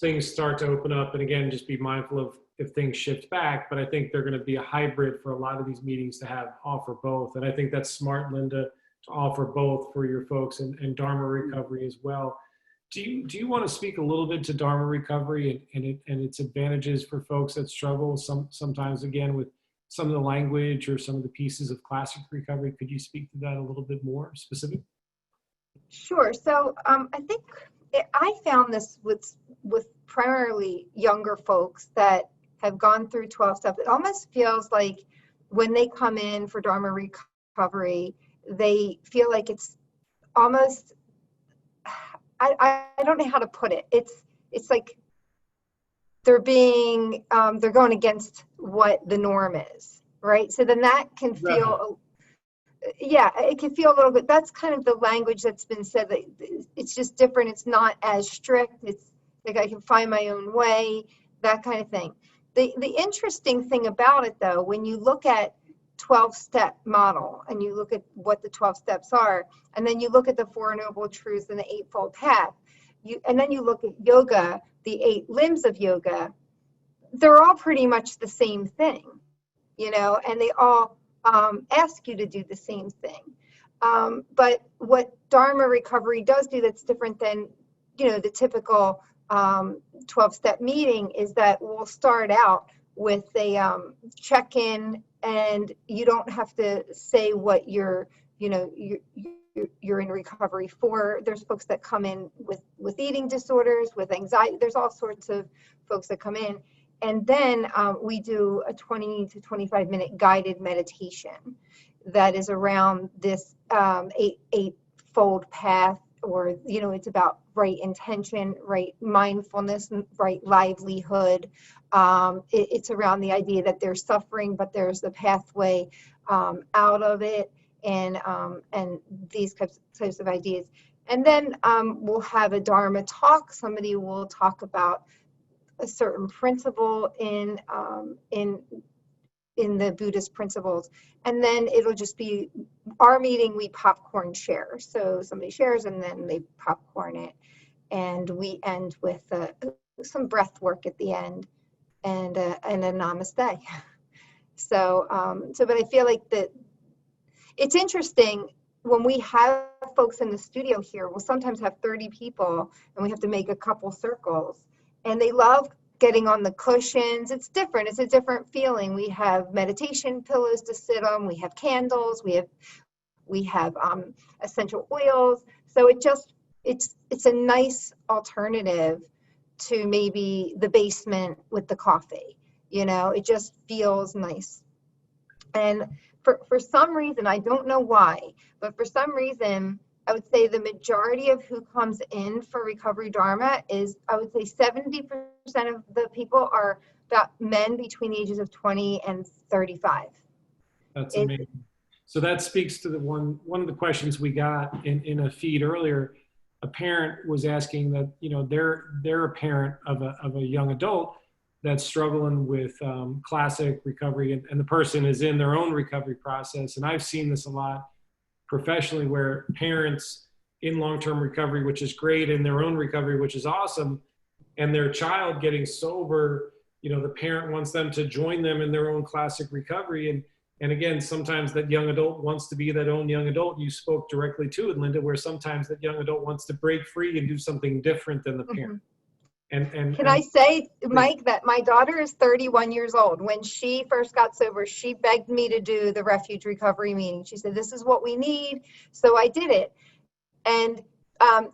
things start to open up. And again, just be mindful of if things shift back. But I think they're going to be a hybrid for a lot of these meetings to offer both. And I think that's smart, Linda, to offer both for your folks and Dharma recovery as well. Do you want to speak a little bit to Dharma recovery and its advantages for folks that struggle sometimes, again, with some of the language or some of the pieces of classic recovery? Could you speak to that a little bit more specific? Sure. So I think I found this with primarily younger folks that have gone through 12 steps. It almost feels like when they come in for Dharma recovery, they feel like it's almost, I don't know how to put it. It's like they're going against what the norm is, right? So then that can feel, yeah, it can feel a little bit, that's kind of the language that's been said, that it's just different. It's not as strict. It's like I can find my own way, that kind of thing. The interesting thing about it, though, when you look at 12-step model and you look at what the 12 steps are, and then you look at the Four Noble Truths and the Eightfold Path, and then you look at yoga, the 8 limbs of yoga, they're all pretty much the same thing, and they all ask you to do the same thing. But what Dharma recovery does do that's different than, the typical 12-step meeting is that we'll start out with a check-in, and you don't have to say what you're in recovery for. There's folks that come in with eating disorders, with anxiety. There's all sorts of folks that come in. And then we do a 20 to 25-minute guided meditation that is around this eightfold path, or, it's about right intention, right mindfulness, right livelihood. It's around the idea that there's suffering, but there's the pathway out of it, and these types of ideas. And then we'll have a Dharma talk. Somebody will talk about a certain principle in the Buddhist principles, and then it'll just be our meeting. We popcorn share, so somebody shares and then they popcorn it, and we end with some breath work at the end, and a namaste. So but I feel like that it's interesting when we have folks in the studio here. We'll sometimes have 30 people, and we have to make a couple circles. And they love getting on the cushions. It's different. It's a different feeling. We have meditation pillows to sit on. We have candles. We have essential oils. So it's a nice alternative to maybe the basement with the coffee. It just feels nice. And for some reason, I don't know why, but for some reason, I would say the majority of who comes in for Recovery Dharma I would say 70% of the people are about men between the ages of 20 and 35. That's amazing. So that speaks to one of the questions we got in a feed earlier. A parent was asking that, they're a parent of a young adult that's struggling with classic recovery, and the person is in their own recovery process. And I've seen this a lot professionally, where parents in long-term recovery, which is great, in their own recovery, which is awesome, and their child getting sober, the parent wants them to join them in their own classic recovery. And again, sometimes that young adult wants to be that own young adult. You spoke directly to it, Linda, where sometimes that young adult wants to break free and do something different than the parent. And can I say, Mike, that my daughter is 31 years old. When she first got sober, she begged me to do the refuge recovery meeting. She said, this is what we need. So I did it. And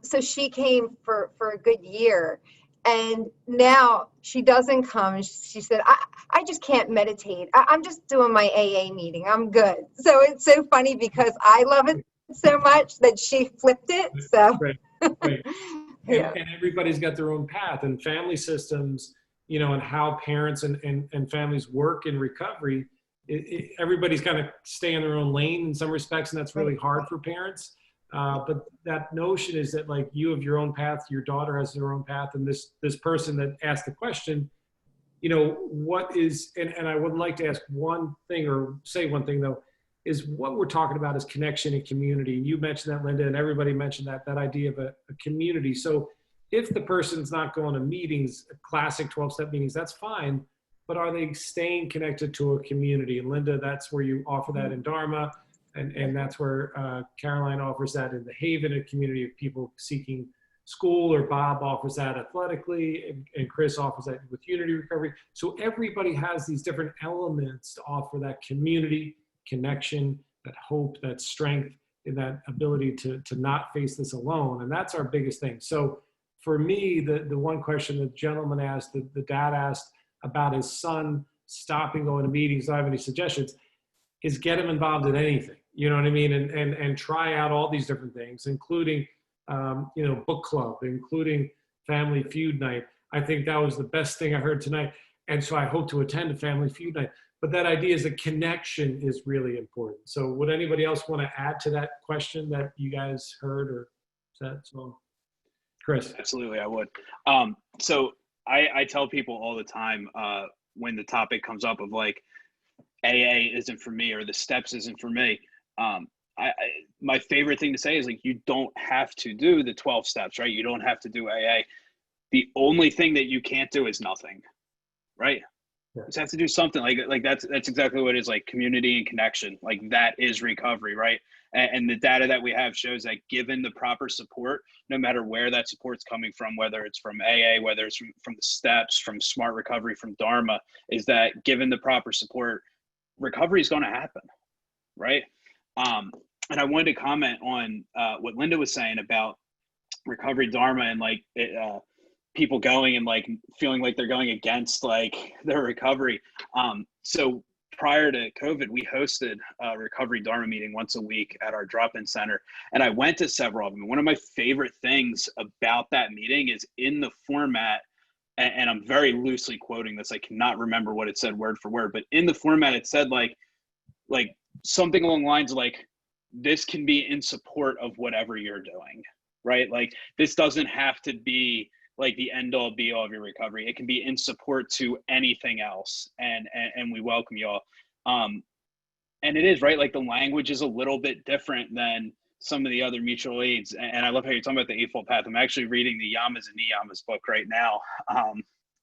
so she came for a good year. And now she doesn't come. She said, I just can't meditate. I'm just doing my AA meeting. I'm good. So it's so funny because I love it so much that she flipped it. So. Right. Yeah. And everybody's got their own path, and family systems, and how parents and families work in recovery. Everybody's kind of stay in their own lane in some respects, and that's really hard for parents. But that notion is that, like, you have your own path, your daughter has her own path, and this person that asked the question, what is, and I would like to ask one thing, or say one thing though, is what we're talking about is connection and community. And you mentioned that, Linda, and everybody mentioned that idea of a community. So if the person's not going to meetings, classic 12-step meetings, that's fine, but are they staying connected to a community? And Linda, that's where you offer that in Dharma, and that's where Caroline offers that in the Haven, a community of people seeking school, or Bob offers that athletically, and Chris offers that with Unity Recovery. So everybody has these different elements to offer that community, connection, that hope, that strength, and that ability to not face this alone. And that's our biggest thing. So for me, the one question the gentleman asked, the dad asked about his son stopping going to meetings, do I have any suggestions, is get him involved in anything, you know what I mean? And try out all these different things, including, book club, including Family Feud night. I think that was the best thing I heard tonight. And so I hope to attend a Family Feud night. But that idea is a connection is really important. So would anybody else want to add to that question that you guys heard, or is that so? Chris? Absolutely, I would. So I tell people all the time when the topic comes up of like, AA isn't for me, or the steps isn't for me. My favorite thing to say is, like, you don't have to do the 12 steps, right? You don't have to do AA. The only thing that you can't do is nothing, right? You just have to do something. Like that's exactly what it is, like community and connection. Like that is recovery, right? And the data that we have shows that given the proper support, no matter where that support's coming from, whether it's from AA, whether it's from the steps, from Smart Recovery, from Dharma, is that given the proper support, recovery is going to happen, right? And I wanted to comment on what Linda was saying about Recovery Dharma and like people going and like feeling like they're going against like their recovery. So prior to COVID, we hosted a Recovery Dharma meeting once a week at our drop-in center. And I went to several of them. One of my favorite things about that meeting is in the format, and I'm very loosely quoting this, I cannot remember what it said word for word, but in the format, it said like something along the lines of like, this can be in support of whatever you're doing, right? Like this doesn't have to be like the end all be all of your recovery. It can be in support to anything else. And we welcome you all. And it is, right? Like the language is a little bit different than some of the other mutual aids. And I love how you're talking about the Eightfold Path. I'm actually reading the Yamas and Niyamas book right now.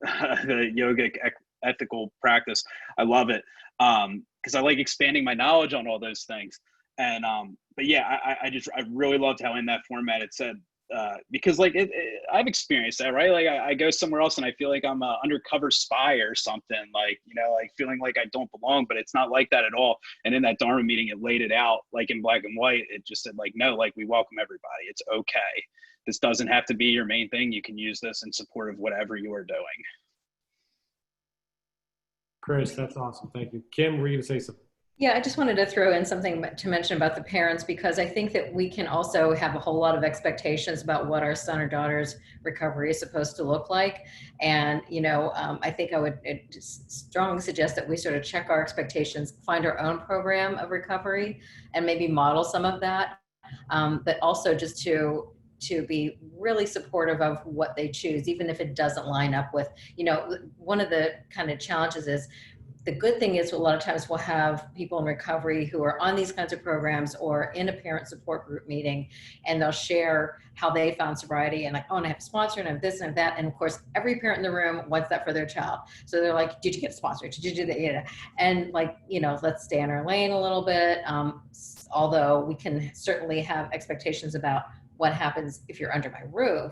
The yogic ethical practice. I love it. Cause I like expanding my knowledge on all those things. And, but yeah, I really loved how in that format it said, because like I've experienced that, right? Like I go somewhere else and I feel like I'm an undercover spy or something, like, you know, like feeling like I don't belong, but it's not like that at all. And in that Dharma meeting, it laid it out like in black and white. It just said like, no, like we welcome everybody. It's okay. This doesn't have to be your main thing. You can use this in support of whatever you are doing. Chris, that's awesome. Thank you. Kim, were you going to say something? Yeah, I just wanted to throw in something to mention about the parents, because I think that we can also have a whole lot of expectations about what our son or daughter's recovery is supposed to look like. And, you know, I think I would strongly suggest that we sort of check our expectations, find our own program of recovery, and maybe model some of that. But also just to be really supportive of what they choose, even if it doesn't line up with, you know, one of the kind of challenges is, the good thing is a lot of times we'll have people in recovery who are on these kinds of programs or in a parent support group meeting, and they'll share how they found sobriety and like, oh, and I have a sponsor and I have this and that. And of course, every parent in the room wants that for their child. So they're like, did you get a sponsor? Did you do that? Yeah. And like, you know, let's stay in our lane a little bit. Although we can certainly have expectations about what happens if you're under my roof.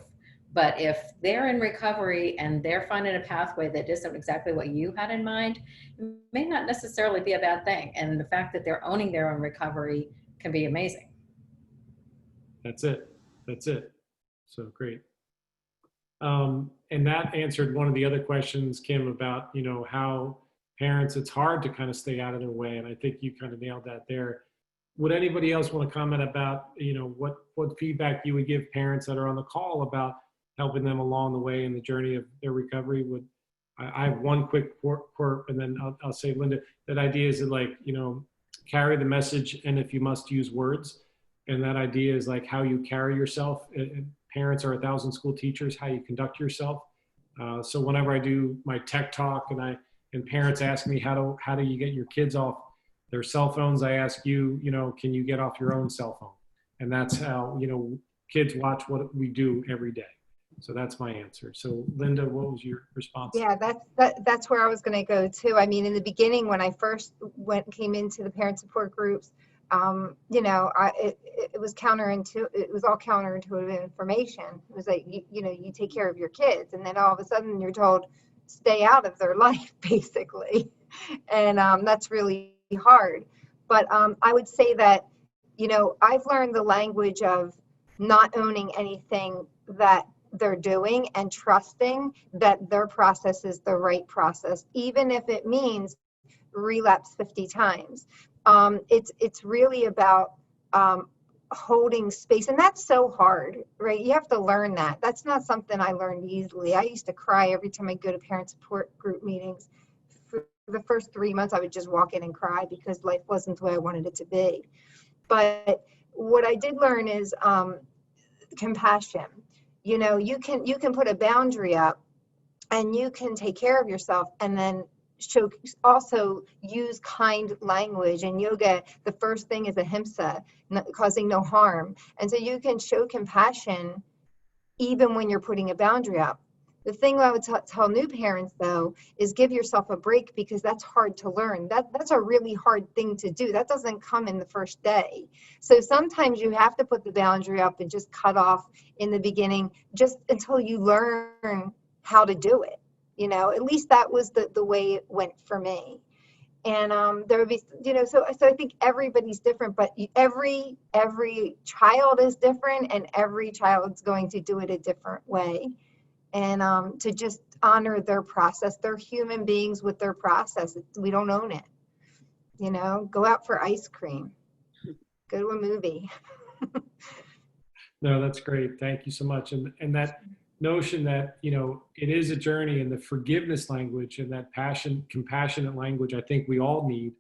But if they're in recovery and they're finding a pathway that isn't exactly what you had in mind, it may not necessarily be a bad thing. And the fact that they're owning their own recovery can be amazing. That's it. That's it. So great. And that answered one of the other questions, Kim, about, you know, how parents, it's hard to kind of stay out of their way. And I think you kind of nailed that there. Would anybody else want to comment about, you know, what feedback you would give parents that are on the call about helping them along the way in the journey of their recovery? I have one quick quirk, and then I'll say, Linda, that idea is that, like, you know, carry the message, and if you must, use words. And that idea is like how you carry yourself. Parents are 1,000 school teachers, how you conduct yourself. So whenever I do my tech talk and parents ask me, how do you get your kids off their cell phones, I ask you, you know, can you get off your own cell phone? And that's how, you know, kids watch what we do every day. So that's my answer. So Linda, what was your response? Yeah, that's where I was going to go too. I mean, in the beginning, when I first came into the parent support groups, you know, it was counterintuitive. It was all counterintuitive information. It was like, you know, you take care of your kids, and then all of a sudden you're told, stay out of their life, basically. And that's really hard. But I would say that, you know, I've learned the language of not owning anything that they're doing and trusting that their process is the right process, even if it means relapse 50 times. It's really about holding space, and that's so hard, right? You have to learn that. That's not something I learned easily. I used to cry every time I go to parent support group meetings. For the first 3 months, I would just walk in and cry because life wasn't the way I wanted it to be. But what I did learn is compassion. You know, you can put a boundary up, and you can take care of yourself, and then also use kind language. In yoga, the first thing is ahimsa, causing no harm. And so you can show compassion even when you're putting a boundary up. The thing I would tell new parents, though, is give yourself a break, because that's hard to learn. That's a really hard thing to do. That doesn't come in the first day. So sometimes you have to put the boundary up and just cut off in the beginning, just until you learn how to do it. You know, at least that was the way it went for me. And there would be, you know, so I think everybody's different, but every child is different, and every child's going to do it a different way. And to just honor their process. They're human beings with their process. We don't own it. You know, go out for ice cream, go to a movie. No, that's great. Thank you so much. And that notion that, you know, it is a journey, and the forgiveness language and that compassionate language, I think we all need.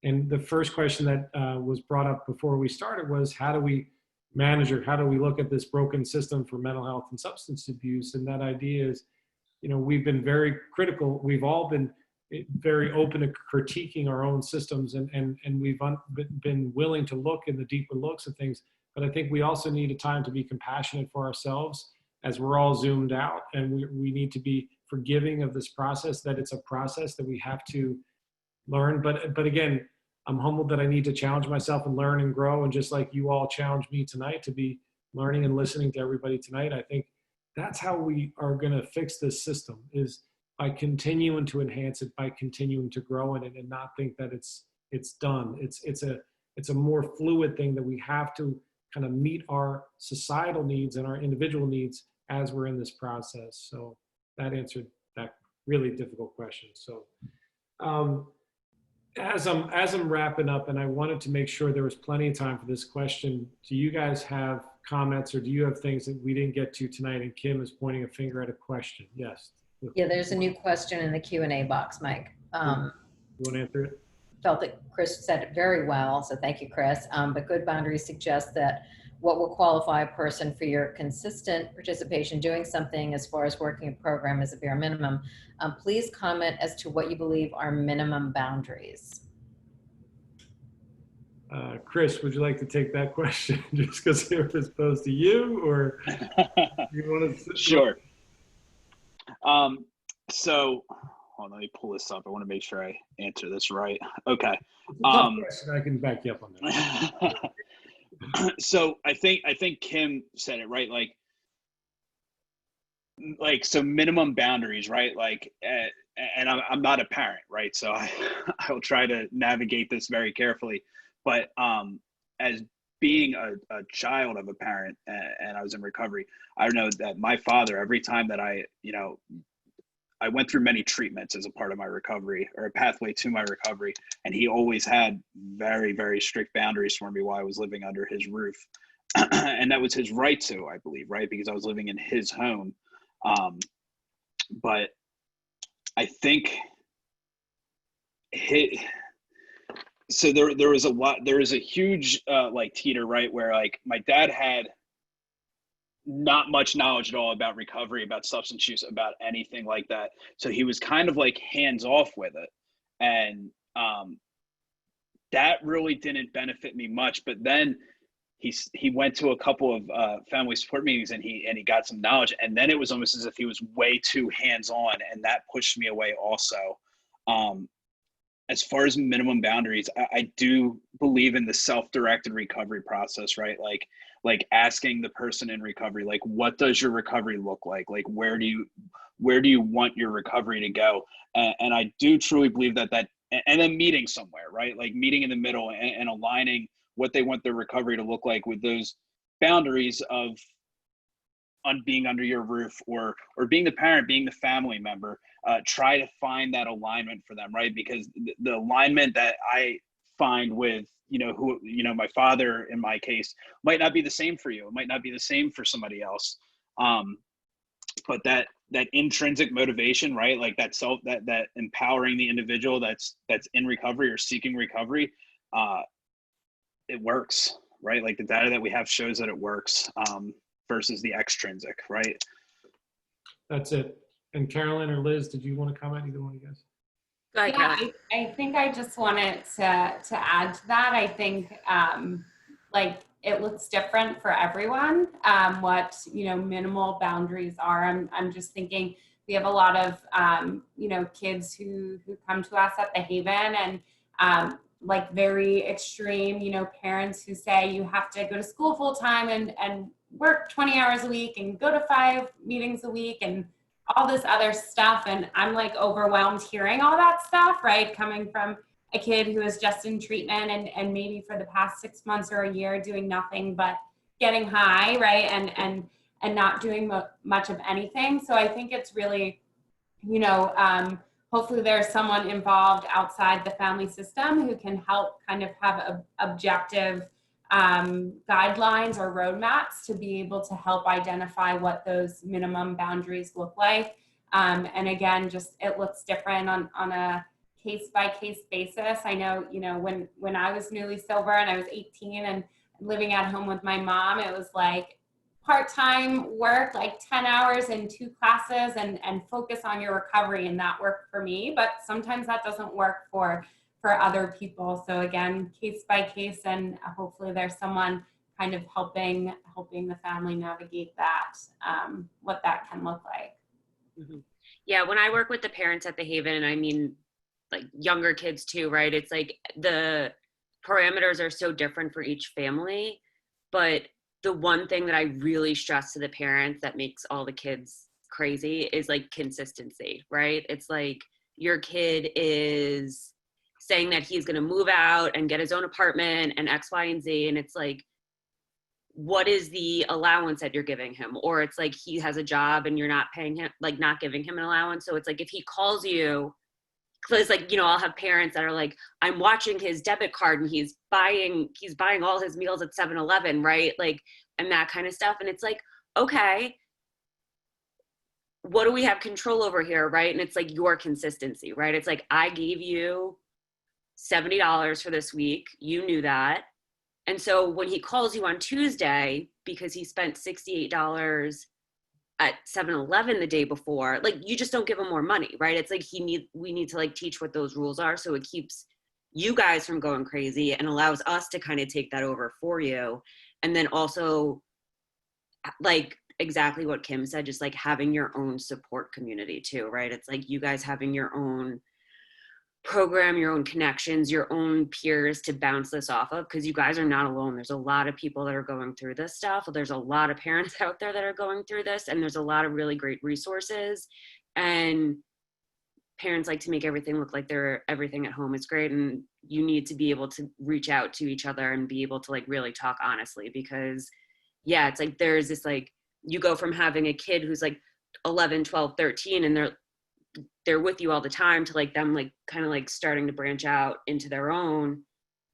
And the first question that was brought up before we started was, how do we manage, or how do we look at this broken system for mental health and substance abuse? And that idea is, you know, we've been very critical. We've all been very open to critiquing our own systems, and we've been willing to look in the deeper looks of things. But I think we also need a time to be compassionate for ourselves, as we're all zoomed out, and we need to be forgiving of this process, that it's a process that we have to learn. But again, I'm humbled that I need to challenge myself and learn and grow. And just like you all challenged me tonight to be learning and listening to everybody tonight. I think that's how we are going to fix this system, is by continuing to enhance it, by continuing to grow in it, and not think that it's done. It's a more fluid thing that we have to kind of meet our societal needs and our individual needs as we're in this process. So that answered that really difficult question. So as I'm wrapping up, and I wanted to make sure there was plenty of time for this question, do you guys have comments, or do you have things that we didn't get to tonight? And Kim is pointing a finger at a question. Yes. Yeah, there's a new question in the Q&A box, Mike. You want to answer it? Felt that Chris said it very well, so thank you, Chris. But good boundaries suggest that what will qualify a person for your consistent participation doing something as far as working a program is a bare minimum. Please comment as to what you believe are minimum boundaries. Chris, would you like to take that question just because it was posed to you, or you want to? Sure. So hold on, let me pull this up. I want to make sure I answer this right. Okay. Tough question. I can back you up on that. So I think Kim said it right. Like so minimum boundaries, right? Like, and I'm not a parent, right? So I'll try to navigate this very carefully. But as being a child of a parent, and I was in recovery, I know that my father, every time that I went through many treatments as a part of my recovery, or a pathway to my recovery, and he always had very, very strict boundaries for me while I was living under his roof. And that was his right to, I believe, right? Because I was living in his home. But I think so there was a huge like teeter, right, where like my dad had not much knowledge at all about recovery, about substance use, about anything like that. So he was kind of like hands off with it. And that really didn't benefit me much. But then he went to a couple of family support meetings, and he got some knowledge. And then it was almost as if he was way too hands on, and that pushed me away also. As far as minimum boundaries, I do believe in the self-directed recovery process, right? Like asking the person in recovery, like, what does your recovery look like? Like, where do you want your recovery to go? And I do truly believe that, and then meeting somewhere, right? Like meeting in the middle and aligning what they want their recovery to look like with those boundaries of being under your roof, or being the parent, being the family member. Try to find that alignment for them, right? Because the alignment that I find with, my father in my case might not be the same for you. It might not be the same for somebody else. But that intrinsic motivation, right? Like that empowering the individual that's in recovery or seeking recovery, it works, right? Like the data that we have shows that it works, versus the extrinsic, right? That's it. And Carolyn or Liz, did you want to comment? Either one of you guys? Go ahead, Yeah, Caroline. I think I just wanted to add to that. I think like it looks different for everyone. What minimal boundaries are. I'm just thinking we have a lot of kids who come to us at the Haven, and like very extreme parents who say you have to go to school full time and work 20 hours a week and go to 5 meetings a week and all this other stuff. And I'm like overwhelmed hearing all that stuff, right? Coming from a kid who is just in treatment and maybe for the past 6 months or a year doing nothing but getting high, right? And not doing much of anything. So I think it's really, hopefully there's someone involved outside the family system who can help kind of have objective guidelines or roadmaps to be able to help identify what those minimum boundaries look like. And again, just it looks different on a case-by-case basis. I know, when I was newly sober and I was 18 and living at home with my mom, it was like part-time work, like 10 hours in 2 classes and focus on your recovery, and that worked for me. But sometimes that doesn't work for other people. So again, case by case, and hopefully there's someone kind of helping the family navigate that, what that can look like. Mm-hmm. Yeah, when I work with the parents at the Haven, and I mean like younger kids too, right? It's like the parameters are so different for each family, but the one thing that I really stress to the parents that makes all the kids crazy is like consistency, right? It's like your kid is saying that he's going to move out and get his own apartment and X, Y, and Z. And it's like, what is the allowance that you're giving him? Or it's like he has a job and you're not paying him, like not giving him an allowance. So it's like, if he calls you, because like, you know, I'll have parents that are like, I'm watching his debit card and he's buying all his meals at 7-Eleven, right? Like, and that kind of stuff. And it's like, okay, what do we have control over here, right? And it's like your consistency, right? It's like, I gave you $70 for this week. You knew that. And so when he calls you on Tuesday because he spent $68 at 7-Eleven the day before, like, you just don't give him more money, right? It's like we need to like teach what those rules are, so it keeps you guys from going crazy and allows us to kind of take that over for you. And then also, like exactly what Kim said, just like having your own support community too, right? It's like you guys having your own program, your own connections, your own peers to bounce this off of, because you guys are not alone. There's a lot of people that are going through this stuff. There's a lot of parents out there that are going through this, and there's a lot of really great resources. And parents like to make everything look like everything at home is great, and you need to be able to reach out to each other and be able to like really talk honestly, because yeah, it's like there's this like, you go from having a kid who's like 11, 12, 13, and they're with you all the time, to like them like kind of like starting to branch out into their own.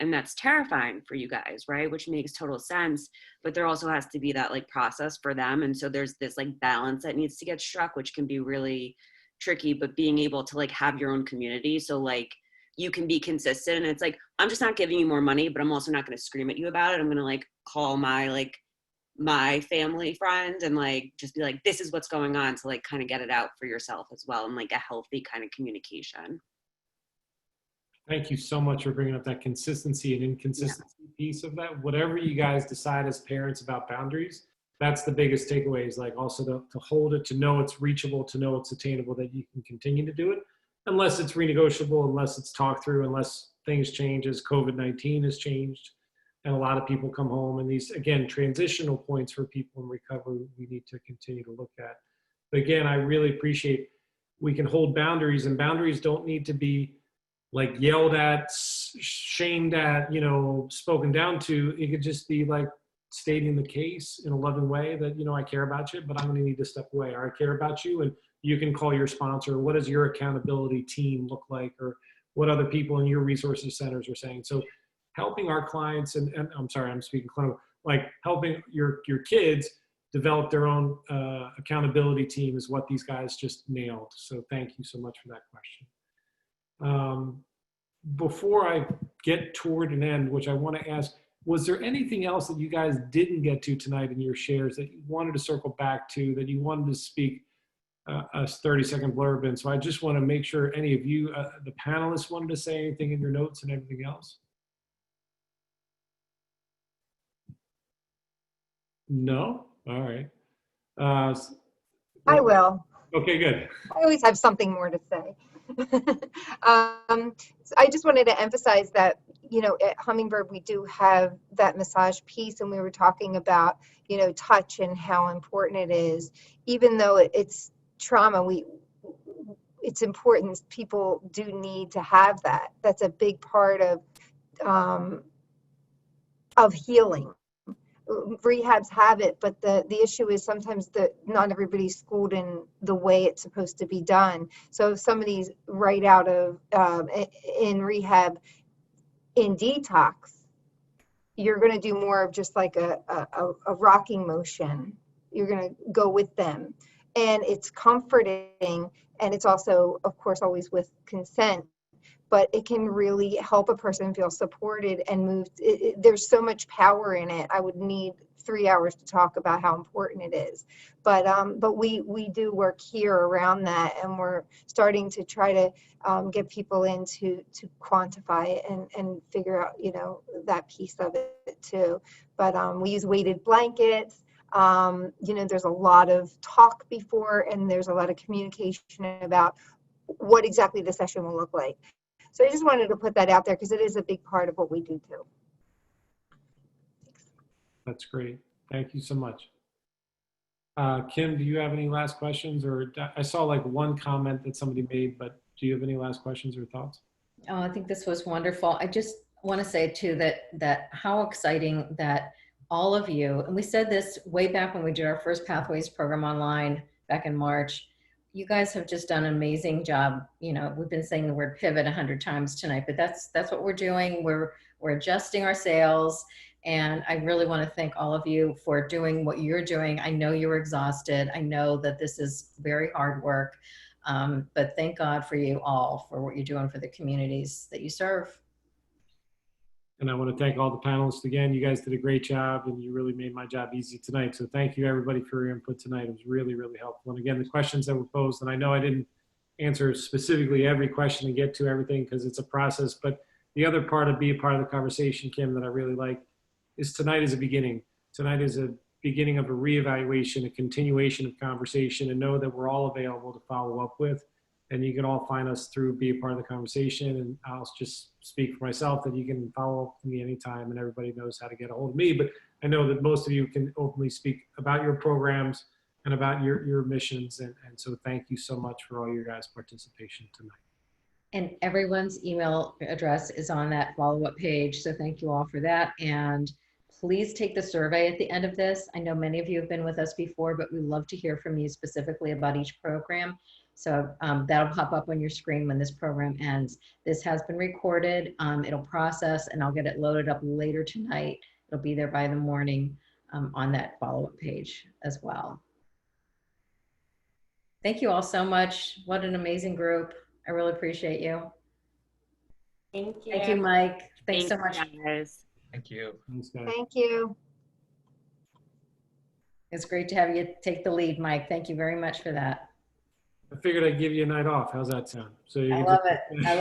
And that's terrifying for you guys, right? Which makes total sense. But there also has to be that like process for them. And so there's this like balance that needs to get struck, which can be really tricky, but being able to like have your own community. So like you can be consistent, and it's like, I'm just not giving you more money, but I'm also not going to scream at you about it. I'm going to like call my family friend and like just be like, this is what's going on, to like kind of get it out for yourself as well, and like a healthy kind of communication. Thank you so much for bringing up that consistency and inconsistency piece of that. Whatever you guys decide as parents about boundaries, that's the biggest takeaway, is like also to hold it, to know it's reachable, to know it's attainable, that you can continue to do it, unless it's renegotiable, unless it's talked through, unless things change as COVID-19 has changed. And a lot of people come home, and these, again, transitional points for people in recovery we need to continue to look at. But again, I really appreciate we can hold boundaries, and boundaries don't need to be like yelled at, shamed at, you know, spoken down to. It could just be like stating the case in a loving way that, you know, I care about you, but I'm going to need to step away, or I care about you, and you can call your sponsor. What does your accountability team look like, or what other people in your resources centers are saying? So helping our clients, and I'm sorry, I'm speaking clinical, like helping your kids develop their own accountability team is what these guys just nailed. So thank you so much for that question. Before I get toward an end, which I want to ask, was there anything else that you guys didn't get to tonight in your shares that you wanted to circle back to, that you wanted to speak a 30-second blurb in? So I just want to make sure any of you, the panelists, wanted to say anything in your notes and everything else. No? All right. I will. Okay, good. I always have something more to say. So I just wanted to emphasize that, you know, at Hummingbird, we do have that massage piece, and we were talking about, you know, touch and how important it is. Even though it's trauma, it's important. People do need to have that. That's a big part of healing. Rehabs have it, but the issue is sometimes that not everybody's schooled in the way it's supposed to be done. So if somebody's right out of in rehab in detox, you're going to do more of just like a rocking motion. You're going to go with them, and it's comforting, and it's also, of course, always with consent. But it can really help a person feel supported and moved. There's so much power in it. I would need 3 hours to talk about how important it is. But we do work here around that, and we're starting to try to get people in to quantify it and figure out, you know, that piece of it too. But we use weighted blankets. You know, there's a lot of talk before, and there's a lot of communication about what exactly the session will look like. So I just wanted to put that out there, because it is a big part of what we do too. That's great. Thank you so much. Kim, do you have any last questions? Or I saw like one comment that somebody made, but do you have any last questions or thoughts? Oh, I think this was wonderful. I just want to say too that how exciting that all of you, and we said this way back when we did our first Pathways program online back in March, you guys have just done an amazing job. You know, we've been saying the word pivot 100 times tonight, but that's what we're doing. We're adjusting our sails. And I really want to thank all of you for doing what you're doing. I know you're exhausted. I know that this is very hard work. But thank God for you all for what you're doing for the communities that you serve. And I want to thank all the panelists again. You guys did a great job and you really made my job easy tonight. So thank you everybody for your input tonight. It was really, really helpful. And again, the questions that were posed, and I know I didn't answer specifically every question and get to everything because it's a process, but the other part of be a part of the conversation, Kim, that I really like is tonight is a beginning. Tonight is a beginning of a reevaluation, a continuation of conversation, and know that we're all available to follow up with. And you can all find us through Be a Part of the Conversation. And I'll just speak for myself that you can follow up with me anytime and everybody knows how to get a hold of me. But I know that most of you can openly speak about your programs and about your missions. And so thank you so much for all your guys' participation tonight. And everyone's email address is on that follow-up page. So thank you all for that. And please take the survey at the end of this. I know many of you have been with us before, but we love to hear from you specifically about each program. So that'll pop up on your screen when this program ends. This has been recorded. It'll process and I'll get it loaded up later tonight. It'll be there by the morning on that follow-up page as well. Thank you all so much. What an amazing group. I really appreciate you. Thank you. Thank you, Mike. Thanks so much. Guys. Thank you. Thanks, guys. Thank you. It's great to have you take the lead, Mike. Thank you very much for that. I figured I'd give you a night off. How's that sound? So you I can love just- it. I love